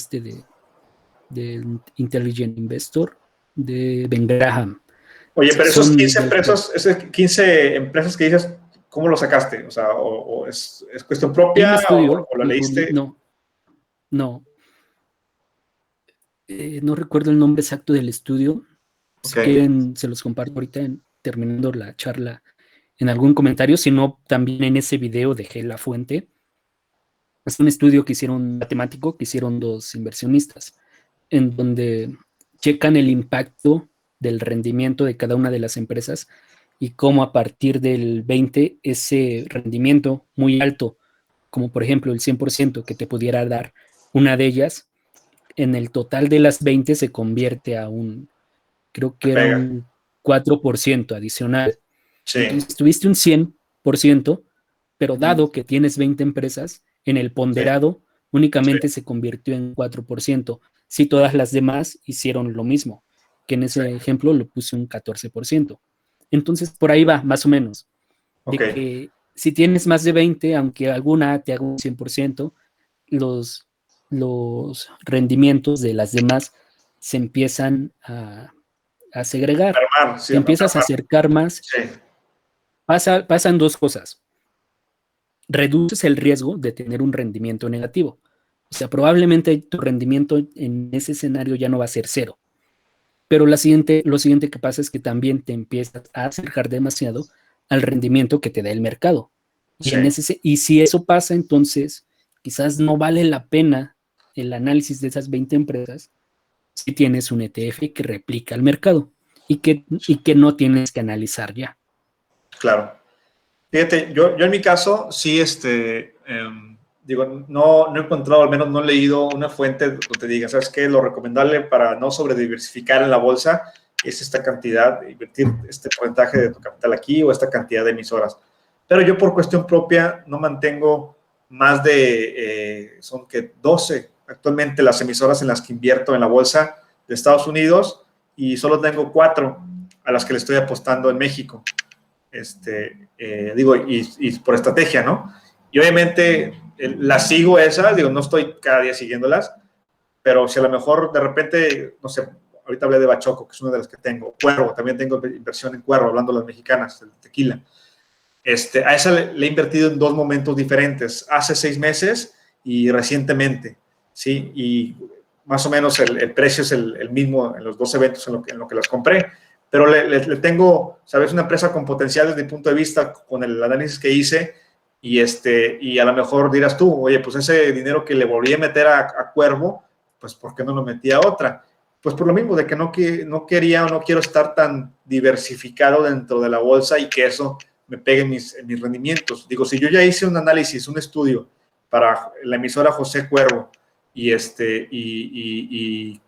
de Intelligent Investor de Ben Graham. Oye, pero esos Son 15 de los empresas, esas 15 empresas que dices, ¿cómo lo sacaste? O sea, o es cuestión hay un propia estudio o la que leíste. no, no, no recuerdo el nombre exacto del estudio. Ok, Si quieren, se los comparto ahorita terminando la charla en algún comentario, si no, también en ese video dejé la fuente. Es un estudio que hicieron un matemático, que hicieron dos inversionistas, en donde checan el impacto del rendimiento de cada una de las empresas y cómo a partir del 20 ese rendimiento muy alto, como por ejemplo el 100% que te pudiera dar una de ellas, en el total de las 20 se convierte a creo me que era pega. un 4% adicional. Sí, Entonces tuviste un 100%, pero ujú, dado que tienes 20 empresas, en el sí, ponderado sí, únicamente se convirtió en 4%. Si todas las demás hicieron lo mismo, que en sí, ese ejemplo lo puse un 14%. Entonces, por ahí va, más o menos, ok, de que si tienes más de 20, aunque alguna te haga un 100%, los, los rendimientos de las demás se empiezan a segregar, armar, sí, te a empiezas a armar, acercar más. sí, Pasan dos cosas. Reduces el riesgo de tener un rendimiento negativo. O sea, probablemente tu rendimiento en ese escenario ya no va a ser cero. Pero lo siguiente que pasa es que también te empiezas a acercar demasiado al rendimiento que te da el mercado. sí, Y si eso pasa, entonces quizás no vale la pena el análisis de esas 20 empresas si tienes un ETF que replica el mercado y que no tienes que analizar ya. claro. Fíjate, yo en mi caso, sí, digo, no he encontrado, al menos no he leído una fuente donde te diga, ¿sabes qué? Lo recomendable para no sobrediversificar en la bolsa es esta cantidad, invertir este porcentaje de tu capital aquí o esta cantidad de emisoras. Pero yo por cuestión propia no mantengo más de, son que 12 actualmente las emisoras en las que invierto en la bolsa de Estados Unidos y solo tengo 4 a las que le estoy apostando en México. Digo, y por estrategia, ¿no? Y obviamente las sigo esas, digo, no estoy cada día siguiéndolas, pero si a lo mejor de repente, no sé, ahorita hablé de Bachoco, que es una de las que tengo, Cuervo, también tengo inversión en Cuervo, hablando de las mexicanas, el tequila. A esa le he invertido en dos momentos diferentes, hace 6 meses y recientemente, ¿sí? Y más o menos el precio es el mismo en los dos eventos en lo que las compré, pero le tengo, ¿sabes? Una empresa con potencial desde mi punto de vista, con el análisis que hice, y a lo mejor dirás tú, oye, pues ese dinero que le volví a meter a Cuervo, pues ¿por qué no lo metí a otra? Pues por lo mismo, de que no quería o no quiero estar tan diversificado dentro de la bolsa y que eso me peguen mis rendimientos. Digo, si yo ya hice un análisis, un estudio para la emisora José Cuervo y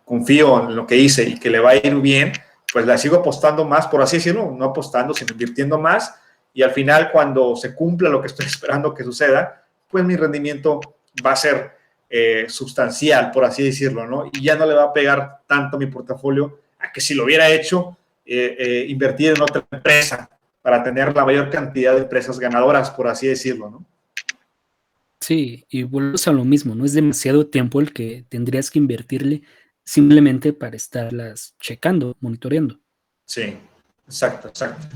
confío en lo que hice y que le va a ir bien, pues la sigo apostando más, por así decirlo, no apostando, sino invirtiendo más. Y al final, cuando se cumpla lo que estoy esperando que suceda, pues mi rendimiento va a ser sustancial, por así decirlo, ¿no? Y ya no le va a pegar tanto mi portafolio a que si lo hubiera hecho, invertir en otra empresa para tener la mayor cantidad de empresas ganadoras, por así decirlo, ¿no? Sí, y volvemos a lo mismo, no es demasiado tiempo el que tendrías que invertirle simplemente para estarlas checando, monitoreando. Sí, exacto, exacto.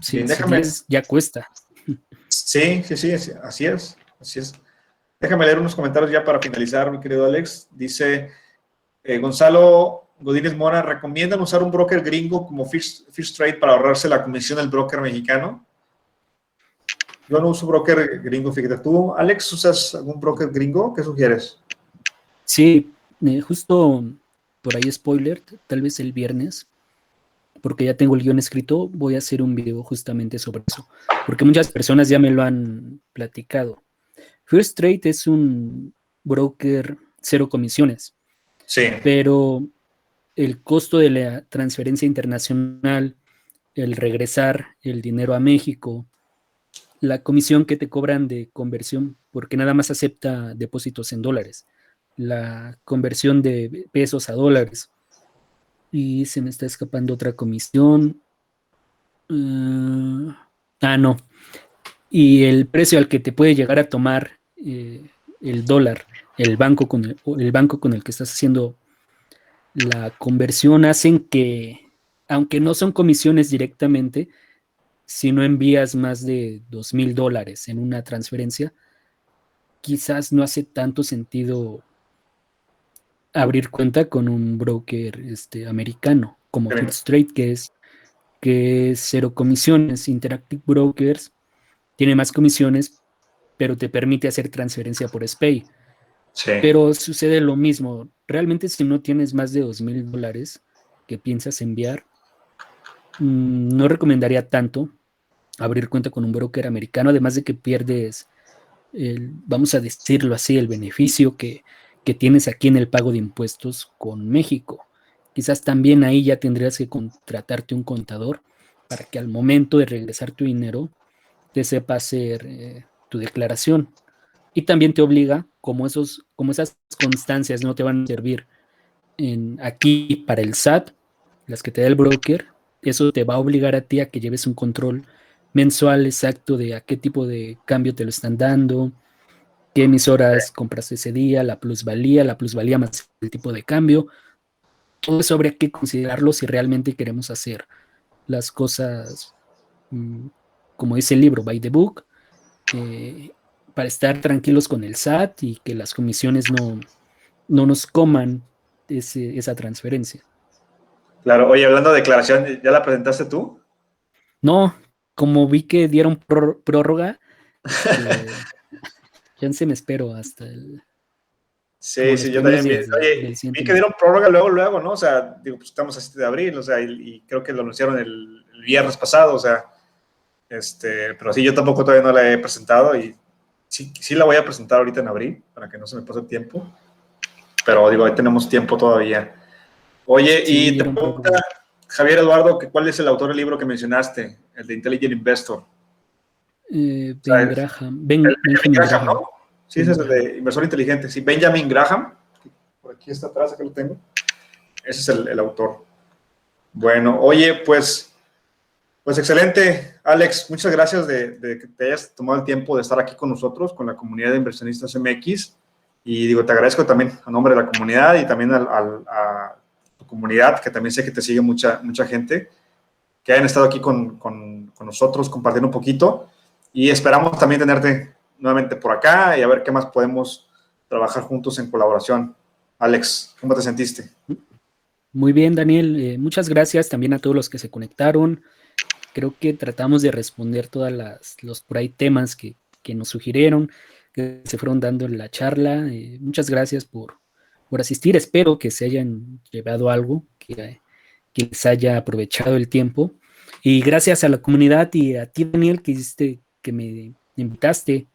Sí, Bien, si déjame. tienes, ya cuesta. Sí, sí, sí, así es, así es. Déjame leer unos comentarios ya para finalizar, mi querido Alex. Dice Gonzalo Godínez Mora, ¿recomiendan usar un broker gringo como Fish Trade para ahorrarse la comisión del broker mexicano? Yo no uso broker gringo, fíjate. ¿Tú, Alex, usas algún broker gringo? ¿Qué sugieres? Sí, justo por ahí spoiler, tal vez el viernes, porque ya tengo el guión escrito, voy a hacer un video justamente sobre eso, porque muchas personas ya me lo han platicado. First Trade es un broker cero comisiones, Sí, pero el costo de la transferencia internacional, el regresar el dinero a México, la comisión que te cobran de conversión, porque nada más acepta depósitos en dólares, la conversión de pesos a dólares, y se me está escapando otra comisión. No. Y el precio al que te puede llegar a tomar el dólar, el banco con el que estás haciendo la conversión, hacen que, aunque no son comisiones directamente, si no envías más de $2,000 en una transferencia, quizás no hace tanto sentido abrir cuenta con un broker americano como First Trade, que es cero comisiones. Interactive Brokers tiene más comisiones, pero te permite hacer transferencia por SPAY. sí. Pero sucede lo mismo. Realmente, si no tienes más de $2,000 que piensas enviar, no recomendaría tanto abrir cuenta con un broker americano, además de que pierdes vamos a decirlo así, el beneficio que tienes aquí en el pago de impuestos con México. Quizás también ahí ya tendrías que contratarte un contador para que al momento de regresar tu dinero te sepa hacer tu declaración. Y también te obliga, como esas constancias no te van a servir aquí para el SAT, las que te da el broker, eso te va a obligar a ti a que lleves un control mensual exacto de a qué tipo de cambio te lo están dando, qué emisoras compras ese día, la plusvalía más el tipo de cambio. Todo eso habría que considerarlo si realmente queremos hacer las cosas, mm, como dice el libro, by the book, eh, para estar tranquilos con el SAT y que las comisiones no nos coman esa transferencia. Claro. Oye, hablando de declaración, ¿ya la presentaste tú? No, como vi que dieron prórroga, ya se me espero hasta Sí, como los sí, yo primeros también vi. días del Oye, vi siguiente que mes. dieron prórroga luego, luego, ¿no? O sea, digo, pues estamos a 7 de abril, o sea, y creo que lo anunciaron el viernes pasado, o sea, pero sí, yo tampoco todavía no la he presentado y sí, sí la voy a presentar ahorita en abril, para que no se me pase el tiempo, pero digo, ahí tenemos tiempo todavía. Oye, Sí, y te dieron pregunta prórroga. Javier Eduardo, que ¿cuál es el autor del libro que mencionaste? El de Intelligent Investor. O sea, Ben el Graham, Benjamin Benjamin Graham, Graham, ¿no? Sí, ese Ben es el Graham. de Inversor Inteligente. Sí, Benjamin Graham. Por aquí está atrás, acá lo tengo. Ese es el autor. Bueno, oye, pues excelente, Alex. Muchas gracias de que te hayas tomado el tiempo de estar aquí con nosotros, con la comunidad de inversionistas MX. Y digo, te agradezco también a nombre de la comunidad y también a tu comunidad, que también sé que te sigue mucha gente, que hayan estado aquí con nosotros compartiendo un poquito. Y esperamos también tenerte nuevamente por acá y a ver qué más podemos trabajar juntos en colaboración. Alex, ¿cómo te sentiste? Muy bien, Daniel. Muchas gracias también a todos los que se conectaron. Creo que tratamos de responder todos los por ahí temas que nos sugirieron, que se fueron dando en la charla. Muchas gracias por asistir. Espero que se hayan llevado algo, que les haya aprovechado el tiempo. Y gracias a la comunidad y a ti, Daniel, que me invitaste.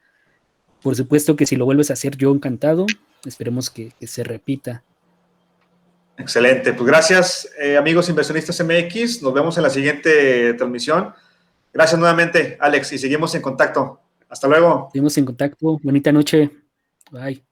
Por supuesto que si lo vuelves a hacer, yo encantado. Esperemos que se repita. Excelente, pues gracias amigos inversionistas MX, nos vemos en la siguiente transmisión. Gracias nuevamente, Alex, y seguimos en contacto. Hasta luego. Seguimos en contacto. Bonita noche. Bye.